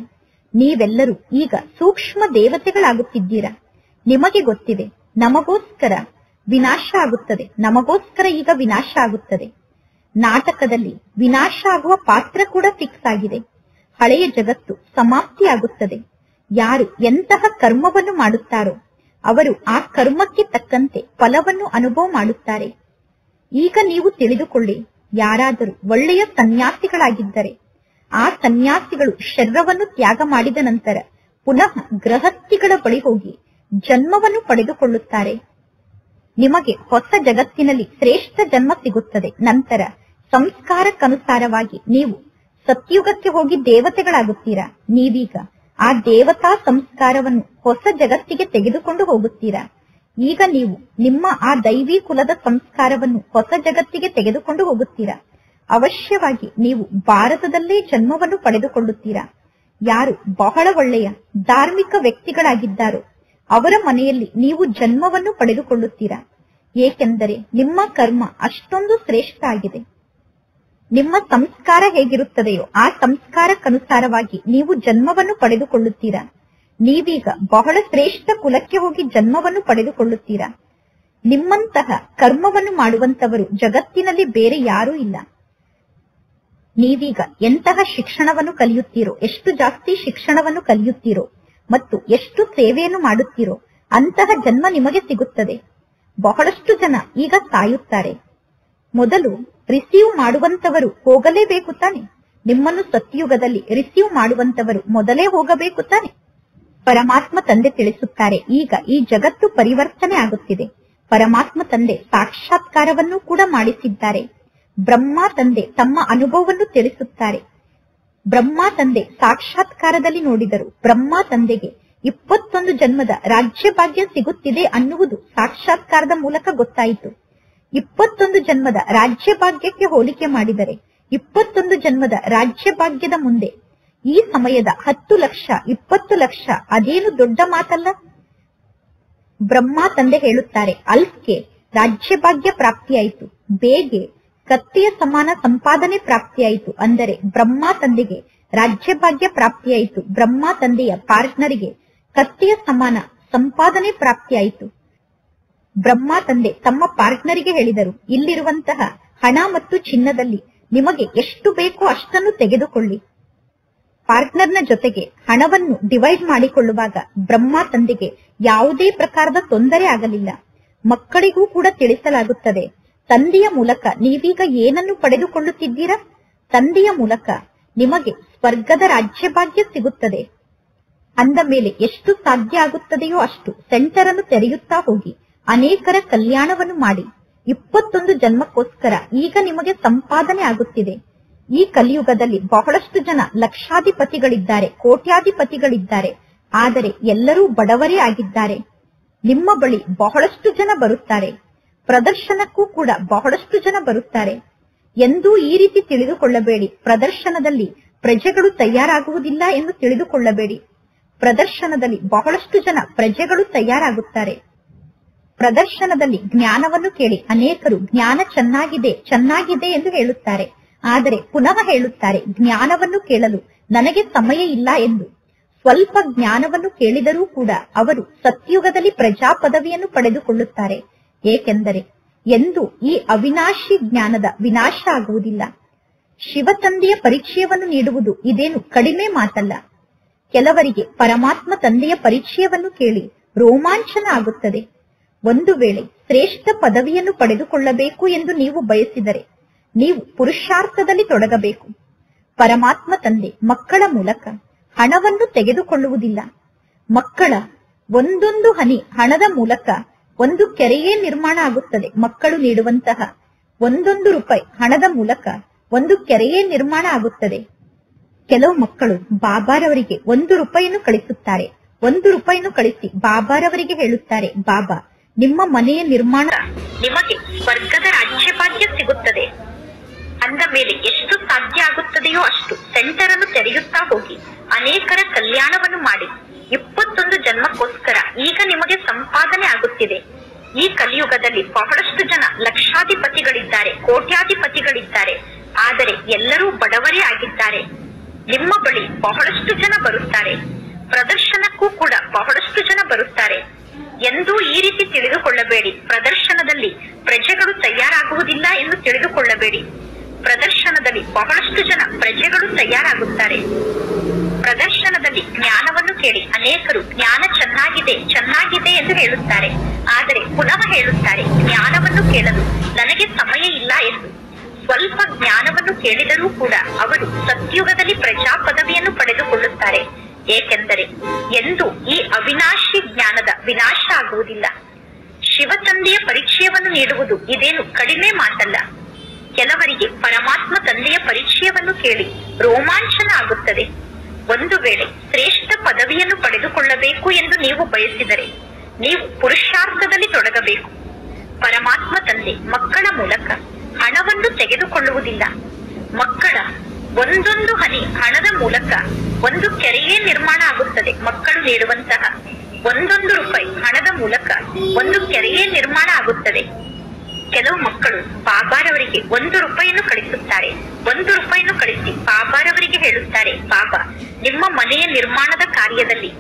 ನೀವೆಲ್ಲರೂ ಈಗ ಸೂಕ್ಷ್ಮ ದೇವತೆಗಳಾಗುತ್ತಿದ್ದೀರಾ. ನಿಮಗೆ ಗೊತ್ತಿದೆ, ನಮಗೋಸ್ಕರ ವಿನಾಶ ಆಗುತ್ತದೆ, ನಮಗೋಸ್ಕರ ಈಗ ವಿನಾಶ ಆಗುತ್ತದೆ. ನಾಟಕದಲ್ಲಿ ವಿನಾಶ ಆಗುವ ಪಾತ್ರ ಕೂಡ ಫಿಕ್ಸ್ ಆಗಿದೆ. ಹಳೆಯ ಜಗತ್ತು ಸಮಾಪ್ತಿಯಾಗುತ್ತದೆ. ಯಾರು ಎಂತಹ ಕರ್ಮವನ್ನು ಮಾಡುತ್ತಾರೋ ಅವರು ಆ ಕರ್ಮಕ್ಕೆ ತಕ್ಕಂತೆ ಫಲವನ್ನು ಅನುಭವ ಮಾಡುತ್ತಾರೆ. ಈಗ ನೀವು ತಿಳಿದುಕೊಳ್ಳಿ, ಯಾರಾದರೂ ಒಳ್ಳೆಯ ಸನ್ಯಾಸಿಗಳಾಗಿದ್ದರೆ ಆ ಸನ್ಯಾಸಿಗಳು ಶರೀರವನ್ನು ತ್ಯಾಗ ಮಾಡಿದ ನಂತರ ಪುನಃ ಗೃಹಸ್ಥಿಗಳ ಬಳಿ ಹೋಗಿ ಜನ್ಮವನ್ನು ಪಡೆದುಕೊಳ್ಳುತ್ತಾರೆ. ನಿಮಗೆ ಹೊಸ ಜಗತ್ತಿನಲ್ಲಿ ಶ್ರೇಷ್ಠ ಜನ್ಮ ಸಿಗುತ್ತದೆ. ನಂತರ ಸಂಸ್ಕಾರಕ್ಕನುಸಾರವಾಗಿ ನೀವು ಸತ್ಯುಗಕ್ಕೆ ಹೋಗಿ ದೇವತೆಗಳಾಗುತ್ತೀರಾ. ನೀವೀಗ ಆ ದೇವತಾ ಸಂಸ್ಕಾರವನ್ನು ಹೊಸ ಜಗತ್ತಿಗೆ ತೆಗೆದುಕೊಂಡು ಹೋಗುತ್ತೀರಾ. ಈಗ ನೀವು ನಿಮ್ಮ ಆ ದೈವಿ ಕುಲದ ಸಂಸ್ಕಾರವನ್ನು ಹೊಸ ಜಗತ್ತಿಗೆ ತೆಗೆದುಕೊಂಡು ಹೋಗುತ್ತೀರಾ. ಅವಶ್ಯವಾಗಿ ನೀವು ಭಾರತದಲ್ಲೇ ಜನ್ಮವನ್ನು ಪಡೆದುಕೊಳ್ಳುತ್ತೀರಾ. ಯಾರು ಬಹಳ ಒಳ್ಳೆಯ ಧಾರ್ಮಿಕ ವ್ಯಕ್ತಿಗಳಾಗಿದ್ದಾರೋ ಅವರ ಮನೆಯಲ್ಲಿ ನೀವು ಜನ್ಮವನ್ನು ಪಡೆದುಕೊಳ್ಳುತ್ತೀರಾ. ಏಕೆಂದರೆ ನಿಮ್ಮ ಕರ್ಮ ಅಷ್ಟೊಂದು ಶ್ರೇಷ್ಠ ಆಗಿದೆ. ನಿಮ್ಮ ಸಂಸ್ಕಾರ ಹೇಗಿರುತ್ತದೆಯೋ ಆ ಸಂಸ್ಕಾರಕ್ಕನುಸಾರವಾಗಿ ನೀವು ಜನ್ಮವನ್ನು ಪಡೆದುಕೊಳ್ಳುತ್ತೀರಾ. ನೀವೀಗ ಬಹಳ ಶ್ರೇಷ್ಠ ಕುಲಕ್ಕೆ ಹೋಗಿ ಜನ್ಮವನ್ನು ಪಡೆದುಕೊಳ್ಳುತ್ತೀರಾ. ನಿಮ್ಮಂತಹ ಕರ್ಮವನ್ನು ಮಾಡುವಂತವರು ಜಗತ್ತಿನಲ್ಲಿ ಬೇರೆ ಯಾರೂ ಇಲ್ಲ. ನೀವೀಗ ಎಂತಹ ಶಿಕ್ಷಣವನ್ನು ಕಲಿಯುತ್ತೀರೋ, ಎಷ್ಟು ಜಾಸ್ತಿ ಶಿಕ್ಷಣವನ್ನು ಕಲಿಯುತ್ತೀರೋ ಮತ್ತು ಎಷ್ಟು ಸೇವೆಯನ್ನು ಮಾಡುತ್ತೀರೋ ಅಂತಹ ಜನ್ಮ ನಿಮಗೆ ಸಿಗುತ್ತದೆ. ಬಹಳಷ್ಟು ಜನ ಈಗ ಸಾಯುತ್ತಾರೆ. ಮೊದಲು ರಿಸೀವ್ ಮಾಡುವಂತವರು ಹೋಗಲೇಬೇಕು ತಾನೆ. ನಿಮ್ಮನ್ನು ಸತ್ಯುಗದಲ್ಲಿ ರಿಸೀವ್ ಮಾಡುವಂತವರು ಮೊದಲೇ ಹೋಗಬೇಕು ತಾನೆ. ಪರಮಾತ್ಮ ತಂದೆ ತಿಳಿಸುತ್ತಾರೆ, ಈಗ ಈ ಜಗತ್ತು ಪರಿವರ್ತನೆ ಆಗುತ್ತಿದೆ. ಪರಮಾತ್ಮ ತಂದೆ ಸಾಕ್ಷಾತ್ಕಾರವನ್ನು ಕೂಡ ಮಾಡಿಸಿದ್ದಾರೆ. ಬ್ರಹ್ಮ ತಂದೆ ತಮ್ಮ ಅನುಭವವನ್ನು ತಿಳಿಸುತ್ತಾರೆ. ಬ್ರಹ್ಮ ತಂದೆ ಸಾಕ್ಷಾತ್ಕಾರದಲ್ಲಿ ನೋಡಿದರು. ಬ್ರಹ್ಮ ತಂದೆಗೆ 21 ಜನ್ಮದ ರಾಜ್ಯ ಭಾಗ್ಯ ಸಿಗುತ್ತಿದೆ ಅನ್ನುವುದು ಸಾಕ್ಷಾತ್ಕಾರದ ಮೂಲಕ ಗೊತ್ತಾಯಿತು. 21 ಜನ್ಮದ ರಾಜ್ಯ ಭಾಗ್ಯಕ್ಕೆ ಹೋಲಿಕೆ ಮಾಡಿದರೆ 21 ಜನ್ಮದ ರಾಜ್ಯ ಭಾಗ್ಯದ ಮುಂದೆ ಈ ಸಮಯದ 10 ಲಕ್ಷ 20 ಲಕ್ಷ ಅದೇನು ದೊಡ್ಡ ಮಾತಲ್ಲ. ಬ್ರಹ್ಮ ತಂದೆ ಹೇಳುತ್ತಾರೆ, ಅಲ್ಫ್ಗೆ ರಾಜ್ಯ ಭಾಗ್ಯ ಪ್ರಾಪ್ತಿಯಾಯಿತು, ಬೇಗೆ ಕತ್ತೆಯ ಸಮಾನ ಸಂಪಾದನೆ ಪ್ರಾಪ್ತಿಯಾಯಿತು. ಅಂದರೆ ಬ್ರಹ್ಮ ತಂದೆಗೆ ರಾಜ್ಯ ಭಾಗ್ಯ ಪ್ರಾಪ್ತಿಯಾಯಿತು. ಬ್ರಹ್ಮ ತಂದೆಯ ಪಾರ್ಟ್ನರಿಗೆ ಕತ್ತೆಯ ಸಮಾನ ಸಂಪಾದನೆ ಪ್ರಾಪ್ತಿಯಾಯಿತು. ಬ್ರಹ್ಮ ತಂದೆ ತಮ್ಮ ಪಾರ್ಟ್ನರಿಗೆ ಹೇಳಿದರು, ಇಲ್ಲಿರುವಂತಹ ಹಣ ಮತ್ತು ಚಿನ್ನದಲ್ಲಿ ನಿಮಗೆ ಎಷ್ಟು ಬೇಕೋ ಅಷ್ಟನ್ನು ತೆಗೆದುಕೊಳ್ಳಿ. ಪಾರ್ಟ್ನರ್ನ ಜೊತೆಗೆ ಹಣವನ್ನು ಡಿವೈಡ್ ಮಾಡಿಕೊಳ್ಳುವಾಗ ಬ್ರಹ್ಮ ತಂದೆಗೆ ಯಾವುದೇ ಪ್ರಕಾರದ ತೊಂದರೆ ಆಗಲಿಲ್ಲ. ಮಕ್ಕಳಿಗೂ ಕೂಡ ತಿಳಿಸಲಾಗುತ್ತದೆ, ತಂದೆಯ ಮೂಲಕ ನೀವೀಗ ಏನನ್ನು ಪಡೆದುಕೊಳ್ಳುತ್ತಿದ್ದೀರಾ? ತಂದೆಯ ಮೂಲಕ ನಿಮಗೆ ಸ್ವರ್ಗದ ರಾಜ್ಯ ಭಾಗ್ಯ ಸಿಗುತ್ತದೆ. ಅಂದ ಮೇಲೆ ಎಷ್ಟು ಸಾಧ್ಯ ಆಗುತ್ತದೆಯೋ ಅಷ್ಟು ಸೆಂಟರ್ ಅನ್ನು ತೆರೆಯುತ್ತಾ ಹೋಗಿ ಅನೇಕರ ಕಲ್ಯಾಣವನ್ನು ಮಾಡಿ. 21 ಜನ್ಮಕ್ಕೋಸ್ಕರ ಈಗ ನಿಮಗೆ ಸಂಪಾದನೆ ಆಗುತ್ತಿದೆ. ಈ ಕಲಿಯುಗದಲ್ಲಿ ಬಹಳಷ್ಟು ಜನ ಲಕ್ಷಾಧಿಪತಿಗಳಿದ್ದಾರೆ, ಕೋಟ್ಯಾಧಿಪತಿಗಳಿದ್ದಾರೆ. ಆದರೆ ಎಲ್ಲರೂ ಬಡವರೇ ಆಗಿದ್ದಾರೆ. ನಿಮ್ಮ ಬಳಿ ಬಹಳಷ್ಟು ಜನ ಬರುತ್ತಾರೆ, ಪ್ರದರ್ಶನಕ್ಕೂ ಕೂಡ ಬಹಳಷ್ಟು ಜನ ಬರುತ್ತಾರೆ. ಎಂದೂ ಈ ರೀತಿ ತಿಳಿದುಕೊಳ್ಳಬೇಡಿ, ಪ್ರದರ್ಶನದಲ್ಲಿ ಪ್ರಜೆಗಳು ತಯಾರಾಗುವುದಿಲ್ಲ ಎಂದು ತಿಳಿದುಕೊಳ್ಳಬೇಡಿ. ಪ್ರದರ್ಶನದಲ್ಲಿ ಬಹಳಷ್ಟು ಜನ ಪ್ರಜೆಗಳು ತಯಾರಾಗುತ್ತಾರೆ. ಪ್ರದರ್ಶನದಲ್ಲಿ ಜ್ಞಾನವನ್ನು ಕೇಳಿ ಅನೇಕರು ಜ್ಞಾನ ಚೆನ್ನಾಗಿದೆ ಚೆನ್ನಾಗಿದೆ ಎಂದು ಹೇಳುತ್ತಾರೆ. ಆದರೆ ಪುನಃ ಹೇಳುತ್ತಾರೆ, ಜ್ಞಾನವನ್ನು ಕೇಳಲು ನನಗೆ ಸಮಯ ಇಲ್ಲ ಎಂದು. ಸ್ವಲ್ಪ ಜ್ಞಾನವನ್ನು ಕೇಳಿದರೂ ಕೂಡ ಅವರು ಸತ್ಯುಗದಲ್ಲಿ ಪ್ರಜಾ ಪದವಿಯನ್ನು ಪಡೆದುಕೊಳ್ಳುತ್ತಾರೆ. ಏಕೆಂದರೆ ಎಂದು ಈ ಅವಿನಾಶಿ ಜ್ಞಾನದ ವಿನಾಶ ಆಗುವುದಿಲ್ಲ. ಶಿವತಂದೆಯ ಪರಿಚಯವನ್ನು ನೀಡುವುದು ಇದೇನು ಕಡಿಮೆ ಮಾತಲ್ಲ. ಕೆಲವರಿಗೆ ಪರಮಾತ್ಮ ತಂದೆಯ ಪರಿಚಯವನ್ನು ಕೇಳಿ ರೋಮಾಂಚನ ಆಗುತ್ತದೆ. ಒಂದು ವೇಳೆ ಶ್ರೇಷ್ಠ ಪದವಿಯನ್ನು ಪಡೆದುಕೊಳ್ಳಬೇಕು ಎಂದು ನೀವು ಬಯಸಿದರೆ ನೀವು ಪುರುಷಾರ್ಥದಲ್ಲಿ ತೊಡಗಬೇಕು. ಪರಮಾತ್ಮ ತಂದೆ ಮಕ್ಕಳ ಮೂಲಕ ಹಣವನ್ನು ತೆಗೆದುಕೊಳ್ಳುವುದಿಲ್ಲ. ಮಕ್ಕಳ ಒಂದೊಂದು ಹನಿ ಹಣದ ಮೂಲಕ ಒಂದು ಕೆರೆಯೇ ನಿರ್ಮಾಣ ಆಗುತ್ತದೆ. ಮಕ್ಕಳು ನೀಡುವಂತಹ 1 ರೂಪಾಯಿ ಹಣದ ಮೂಲಕ ಒಂದು ಕೆರೆಯೇ ನಿರ್ಮಾಣ ಆಗುತ್ತದೆ. ಕೆಲವು ಮಕ್ಕಳು ಬಾಬಾರವರಿಗೆ 1 ರೂಪಾಯಿಯನ್ನು ಕಳಿಸುತ್ತಾರೆ. 1 ರೂಪಾಯಿಯನ್ನು ಕಳಿಸಿ ಬಾಬಾರವರಿಗೆ ಹೇಳುತ್ತಾರೆ, ಬಾಬಾ ನಿಮ್ಮ ಮನೆಯ ನಿರ್ಮಾಣ ನಿಮಗೆ ಸ್ವರ್ಗದ ರಾಜ್ಯ ಭಾಗ್ಯ ಸಿಗುತ್ತದೆ. ಅಂದ ಮೇಲೆ ಎಷ್ಟು ಸಾಧ್ಯ ಆಗುತ್ತದೆಯೋ ಅಷ್ಟು ಸೆಂಟರ್ ಅನ್ನು ತೆರೆಯುತ್ತಾ ಹೋಗಿ ಅನೇಕರ ಕಲ್ಯಾಣವನ್ನು ಮಾಡಿ. 21 ಜನ್ಮಕ್ಕೋಸ್ಕರ ಈಗ ನಿಮಗೆ ಸಂಪಾದನೆ ಆಗುತ್ತಿದೆ. ಈ ಕಲಿಯುಗದಲ್ಲಿ ಬಹಳಷ್ಟು ಜನ ಲಕ್ಷಾಧಿಪತಿಗಳಿದ್ದಾರೆ, ಕೋಟ್ಯಾಧಿಪತಿಗಳಿದ್ದಾರೆ. ಆದರೆ ಎಲ್ಲರೂ ಬಡವರೇ ಆಗಿದ್ದಾರೆ. ನಿಮ್ಮ ಬಳಿ ಬಹಳಷ್ಟು ಜನ ಬರುತ್ತಾರೆ, ಪ್ರದರ್ಶನಕ್ಕೂ ಕೂಡ ಬಹಳಷ್ಟು ಜನ ಬರುತ್ತಾರೆ. ಎಂದೂ ಈ ರೀತಿ ತಿಳಿದುಕೊಳ್ಳಬೇಡಿ, ಪ್ರದರ್ಶನದಲ್ಲಿ ಪ್ರಜೆಗಳು ತಯಾರಾಗುವುದಿಲ್ಲ ಎಂದು ತಿಳಿದುಕೊಳ್ಳಬೇಡಿ. ಪ್ರದರ್ಶನದಲ್ಲಿ ಬಹಳಷ್ಟು ಜನ ಪ್ರಜೆಗಳು ತಯಾರಾಗುತ್ತಾರೆ. ಪ್ರದರ್ಶನದಲ್ಲಿ ಜ್ಞಾನವನ್ನು ಕೇಳಿ ಅನೇಕರು ಜ್ಞಾನ ಚೆನ್ನಾಗಿದೆ ಚೆನ್ನಾಗಿದೆ ಎಂದು ಹೇಳುತ್ತಾರೆ. ಆದರೆ ಪುನಃ ಹೇಳುತ್ತಾರೆ, ಜ್ಞಾನವನ್ನು ಕೇಳಲು ನನಗೆ ಸಮಯ ಇಲ್ಲ ಎಂದು. ಸ್ವಲ್ಪ ಜ್ಞಾನವನ್ನು ಕೇಳಿದರೂ ಕೂಡ ಅವರು ಸತ್ಯುಗದಲ್ಲಿ ಪ್ರಜಾ ಪದವಿಯನ್ನು ಪಡೆದುಕೊಳ್ಳುತ್ತಾರೆ. ಏಕೆಂದರೆ ಎಂದು ಈ ಅವಿನಾಶಿ ಜ್ಞಾನದ ವಿನಾಶ ಆಗುವುದಿಲ್ಲ. ಶಿವತಂದೆಯ ಪರಿಚಯವನ್ನು ನೀಡುವುದು ಇದೇನು ಕಡಿಮೆ ಮಾತಲ್ಲ. ಕೆಲವರಿಗೆ ಪರಮಾತ್ಮ ತಂದೆಯ ಪರಿಚಯವನ್ನು ಕೇಳಿ ರೋಮಾಂಚನ ಆಗುತ್ತದೆ. ಒಂದು ವೇಳೆ ಶ್ರೇಷ್ಠ ಪದವಿಯನ್ನು ಪಡೆದುಕೊಳ್ಳಬೇಕು ಎಂದು ನೀವು ಬಯಸಿದರೆ ನೀವು ಪುರುಷಾರ್ಥದಲ್ಲಿ ತೊಡಗಬೇಕು. ಪರಮಾತ್ಮ ತಂದೆ ಮಕ್ಕಳ ಮೂಲಕ ಹಣವನ್ನು ತೆಗೆದುಕೊಳ್ಳುವುದಿಲ್ಲ. ಮಕ್ಕಳ ಒಂದೊಂದು ಹನಿ ಹಣದ ಮೂಲಕ ಒಂದು ಕೆರೆಯೇ ನಿರ್ಮಾಣ ಆಗುತ್ತದೆ. ಮಕ್ಕಳು ನೀಡುವಂತಹ ಒಂದೊಂದು ರೂಪಾಯಿ ಹಣದ ಮೂಲಕ ಒಂದು ಕೆರೆಯೇ ನಿರ್ಮಾಣ ಆಗುತ್ತದೆ. ಕೆಲವು ಮಕ್ಕಳು ಬಾಬಾರವರಿಗೆ 1 ರೂಪಾಯಿಯನ್ನು ಕಳಿಸುತ್ತಾರೆ. 1 ರೂಪಾಯಿಯನ್ನು ಕಳಿಸಿ ಬಾಬಾರವರಿಗೆ ಹೇಳುತ್ತಾರೆ, ಬಾಬಾ, ನಿಮ್ಮ ಮನೆಯ ನಿರ್ಮಾಣದ ಕಾರ್ಯದಲ್ಲಿ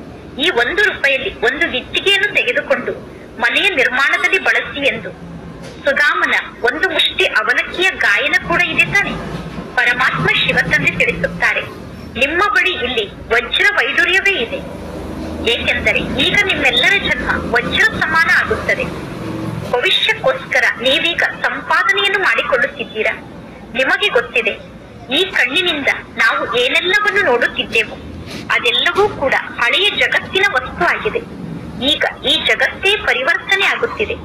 ಈ 1 ರೂಪಾಯಿಯಲ್ಲಿ 1 ಇಟ್ಟಿಗೆಯನ್ನು ತೆಗೆದುಕೊಂಡು ಮನೆಯ ನಿರ್ಮಾಣದಲ್ಲಿ ಬಳಸಿ ಎಂದು. ಸುಧಾಮನ 1 ಮುಷ್ಟಿ ಅವಲಕ್ಕಿಯ ಗಾಯನ ಕೂಡ ಇದೆ ತಾನೆ. ಪರಮಾತ್ಮ ಶಿವ ತಂದೆ ತಿಳಿಸುತ್ತಾರೆ, ನಿಮ್ಮ ಬಳಿ ಇಲ್ಲಿ ವಜ್ರ ವೈಡೂರ್ಯವೇ ಇದೆ. ಏಕೆಂದರೆ ಈಗ ನಿಮ್ಮೆಲ್ಲರ ಜನ್ಮ ವಜ್ರ ಸಮಾನ ಆಗುತ್ತದೆ. ಭವಿಷ್ಯಕ್ಕೋಸ್ಕರ ನೀವೀಗ ಸಂಪಾದನೆಯನ್ನು ಮಾಡಿಕೊಳ್ಳುತ್ತಿದ್ದೀರಾ. ನಿಮಗೆ ಗೊತ್ತಿದೆ, ಈ ಕಣ್ಣಿನಿಂದ ನಾವು ಏನೆಲ್ಲವನ್ನು ನೋಡುತ್ತಿದ್ದೆವು ಅದೆಲ್ಲವೂ ಕೂಡ ಹಳೆಯ ಜಗತ್ತಿನ ವಸ್ತು ಆಗಿದೆ. ಈಗ ಈ ಜಗತ್ತೇ ಪರಿವರ್ತನೆ ಆಗುತ್ತಿದೆ.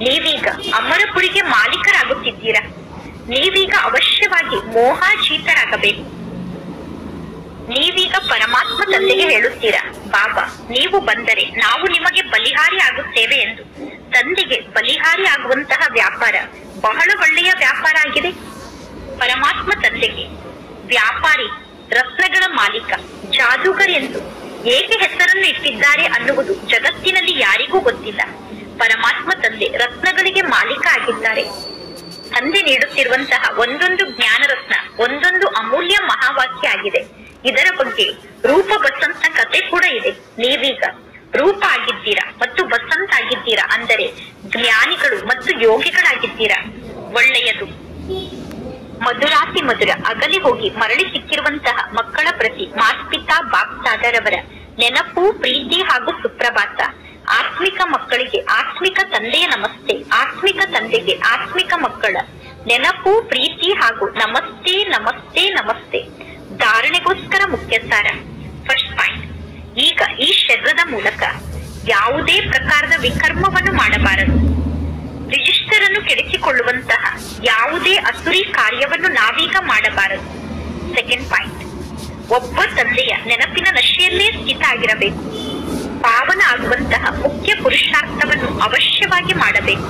ನೀವೀಗ ಅಮರಪುರಿಗೆ ಮಾಲೀಕರಾಗುತ್ತಿದ್ದೀರಾ. ನೀವೀಗ ಅವಶ್ಯವಾಗಿ ಮೋಹಾಜೀತರಾಗಬೇಕು. ನೀವೀಗ ಪರಮಾತ್ಮ ತಂದೆಗೆ ಹೇಳುತ್ತೀರಾ, ಬಾಬಾ, ನೀವು ಬಂದರೆ ನಾವು ನಿಮಗೆ ಬಲಿಹಾರಿ ಆಗುತ್ತೇವೆ ಎಂದು. ತಂದೆಗೆ ಬಲಿಹಾರಿ ಆಗುವಂತಹ ವ್ಯಾಪಾರ ಬಹಳ ಒಳ್ಳೆಯ ವ್ಯಾಪಾರ ಆಗಿದೆ. ಪರಮಾತ್ಮ ತಂದೆಗೆ ವ್ಯಾಪಾರಿ, ರತ್ನಗಳ ಮಾಲೀಕ, ಜಾದೂಗರ್ ಎಂದು ಏಕೆ ಹೆಸರನ್ನು ಇಟ್ಟಿದ್ದಾರೆ ಅನ್ನುವುದು ಜಗತ್ತಿನಲ್ಲಿ ಯಾರಿಗೂ ಗೊತ್ತಿಲ್ಲ. ಪರಮಾತ್ಮ ತಂದೆ ರತ್ನಗಳಿಗೆ ಮಾಲೀಕ ಆಗಿದ್ದಾರೆ. ತಂದೆ ನೀಡುತ್ತಿರುವಂತಹ ಒಂದೊಂದು ಜ್ಞಾನ ರತ್ನ ಒಂದೊಂದು ಅಮೂಲ್ಯ ಮಹಾವಾಕ್ಯ ಆಗಿದೆ. ಇದರ ಬಗ್ಗೆ ರೂಪ ಬಸಂತ ಕತೆ ಕೂಡ ಇದೆ. ನೀವೀಗ ರೂಪ ಆಗಿದ್ದೀರಾ ಮತ್ತು ಬಸಂತ ಆಗಿದ್ದೀರಾ, ಅಂದರೆ ಜ್ಞಾನಿಗಳು ಮತ್ತು ಯೋಗಿಗಳಾಗಿದ್ದೀರಾ. ಒಳ್ಳೆಯದು. ಮಧುರಾತಿ ಮಧುರ ಅಗಲಿ ಹೋಗಿ ಮರಳಿ ಸಿಕ್ಕಿರುವಂತಹ ಮಕ್ಕಳ ಪ್ರತಿ ಮಾಸ್ಪಿತಾ ಬಾಪ್ತಾದರವರ ನೆನಪು, ಪ್ರೀತಿ ಹಾಗೂ ಸುಪ್ರಭಾತ. ಆತ್ಮಿಕ ಮಕ್ಕಳಿಗೆ ಆತ್ಮಿಕ ತಂದೆಯ ನಮಸ್ತೆ. ಆತ್ಮಿಕ ತಂದೆಗೆ ಆತ್ಮಿಕ ಮಕ್ಕಳ ನೆನಪು, ಪ್ರೀತಿ ಹಾಗೂ ನಮಸ್ತೆ ನಮಸ್ತೆ ನಮಸ್ತೆ. ಧಾರಣೆಗೋಸ್ಕರ ಮುಖ್ಯ ಸಾರ. ಫಸ್ಟ್ ಪಾಯಿಂಟ್, ಈಗ ಈ ಶರೀರದ ಮೂಲಕ ಯಾವುದೇ ಪ್ರಕಾರದ ವಿಕರ್ಮವನ್ನು ಮಾಡಬಾರದು. ರಿಜಿಸ್ಟರ್ ಅನ್ನು ಕೆಡಿಸಿಕೊಳ್ಳುವಂತಹ ಯಾವುದೇ ಅಸುರಿ ಕಾರ್ಯವನ್ನು ನಾವೀಗ ಮಾಡಬಾರದು. ಸೆಕೆಂಡ್ ಪಾಯಿಂಟ್, ಒಬ್ಬ ತಂದೆಯ ನೆನಪಿನ ನಶೆಯಲ್ಲೇ ಸ್ಥಿತ ಆಗಿರಬೇಕು. ಪಾವನ ಆಗುವಂತಹ ಮುಖ್ಯ ಪುರುಷಾರ್ಥವನ್ನು ಅವಶ್ಯವಾಗಿ ಮಾಡಬೇಕು.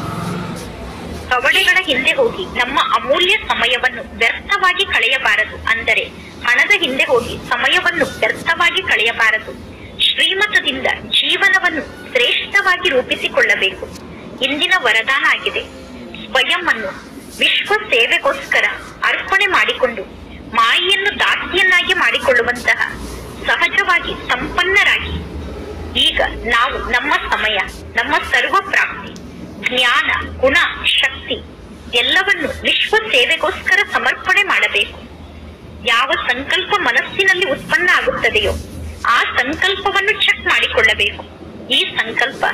ಕವಡೆಗಳ ಹಿಂದೆ ಹೋಗಿ ನಮ್ಮ ಅಮೂಲ್ಯ ಸಮಯವನ್ನು ವ್ಯರ್ಥವಾಗಿ ಕಳೆಯಬಾರದು. ಅಂದರೆ ಹಣದ ಹಿಂದೆ ಹೋಗಿ ಸಮಯವನ್ನು ವ್ಯರ್ಥವಾಗಿ ಕಳೆಯಬಾರದು. ಶ್ರೀಮತದಿಂದ ಜೀವನವನ್ನು ಶ್ರೇಷ್ಠವಾಗಿ ರೂಪಿಸಿಕೊಳ್ಳಬೇಕು. ಇಂದಿನ ವರದಾನ ಆಗಿದೆ. ಸ್ವಯಂ ಅನ್ನು ವಿಶ್ವ ಸೇವೆಗೋಸ್ಕರ ಅರ್ಪಣೆ ಮಾಡಿಕೊಂಡು ಮಾಯೆಯನ್ನು ದಾಸಿಯನ್ನಾಗಿ ಮಾಡಿಕೊಳ್ಳುವಂತಹ ಸಹಜವಾಗಿ ಸಂಪನ್ನರಾಗಿ ಈಗ ನಾವು ನಮ್ಮ ಸಮಯ, ನಮ್ಮ ಸರ್ವ ಪ್ರಾಪ್ತಿ, ಜ್ಞಾನ, ಗುಣ, ಶಕ್ತಿ ಎಲ್ಲವನ್ನು ವಿಶ್ವ ಸೇವೆಗೋಸ್ಕರ ಸಮರ್ಪಣೆ ಮಾಡಬೇಕು. ಯಾವ ಸಂಕಲ್ಪ ಮನಸ್ಸಿನಲ್ಲಿ ಉತ್ಪನ್ನ ಆಗುತ್ತದೆಯೋ ಆ ಸಂಕಲ್ಪವನ್ನು ಚೆಕ್ ಮಾಡಿಕೊಳ್ಳಬೇಕು. ಈ ಸಂಕಲ್ಪ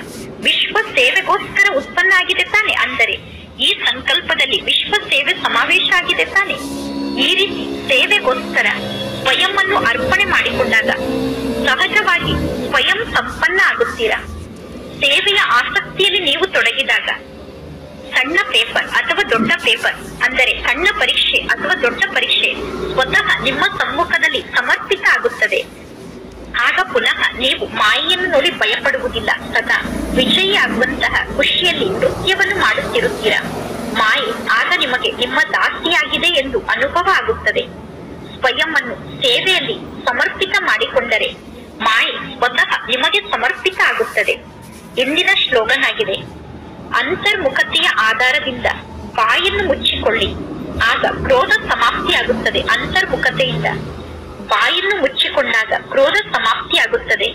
ವಿಶ್ವ ಸೇವೆಗೋಸ್ಕರ ಉತ್ಪನ್ನ ಆಗಿದೆ ತಾನೆ, ಅಂದರೆ ಈ ಸಂಕಲ್ಪದಲ್ಲಿ ವಿಶ್ವ ಸೇವೆ ಸಮಾವೇಶ ಆಗಿದೆ ತಾನೆ. ಈ ರೀತಿ ಸೇವೆಗೋಸ್ಕರ ಸ್ವಯಂ ಅನ್ನು ಅರ್ಪಣೆ ಮಾಡಿಕೊಂಡಾಗ ಸಹಜವಾಗಿ ಸ್ವಯಂ ಸಂಪನ್ನ ಆಗುತ್ತೀರಾ. ಸೇವೆಯ ಆಸಕ್ತಿಯಲ್ಲಿ ನೀವು ತೊಡಗಿದಾಗ ಸಣ್ಣ ಪೇಪರ್ ಅಥವಾ ದೊಡ್ಡ ಪೇಪರ್, ಅಂದರೆ ಸಣ್ಣ ಪರೀಕ್ಷೆ ಅಥವಾ ದೊಡ್ಡ ಪರೀಕ್ಷೆ ಸ್ವತಃ ನಿಮ್ಮ ಸಮ್ಮುಖದಲ್ಲಿ ಸಮರ್ಪಿತ ಆಗುತ್ತದೆ. ಆಗ ಪುನಃ ನೀವು ಮಾಯೆಯನ್ನು ನೋಡಿ ಭಯಪಡುವುದಿಲ್ಲ. ಸದಾ ವಿಜಯಿ ಆಗುವಂತಹ ಖುಷಿಯಲ್ಲಿ ನೃತ್ಯವನ್ನು ಮಾಡುತ್ತಿರುತ್ತೀರಾ. ಮಾಯೆ ಆಗ ನಿಮಗೆ ನಿಮ್ಮ ದಾಸಿಯಾಗಿದೆ ಎಂದು ಅನುಭವ ಆಗುತ್ತದೆ. ಸ್ವಯಂ ಅನ್ನು ಸೇವೆಯಲ್ಲಿ ಸಮರ್ಪಿತ ಮಾಡಿಕೊಂಡರೆ ಮಾಯೆ ಸ್ವತಃ ನಿಮಗೆ ಸಮರ್ಪಿತ ಆಗುತ್ತದೆ. ಇಂದಿನ ಸ್ಲೋಗನ್ ಆಗಿದೆ, ಅಂತರ್ಮುಖತೆಯ ಆಧಾರದಿಂದ ಬಾಯನ್ನು ಮುಚ್ಚಿಕೊಳ್ಳಿ, ಆಗ ಕ್ರೋಧ ಸಮಾಪ್ತಿಯಾಗುತ್ತದೆ. ಅಂತರ್ಮುಖತೆಯಿಂದ ಬಾಯನ್ನು ಮುಚ್ಚಿಕೊಂಡಾಗ ಕ್ರೋಧ ಸಮಾಪ್ತಿಯಾಗುತ್ತದೆ.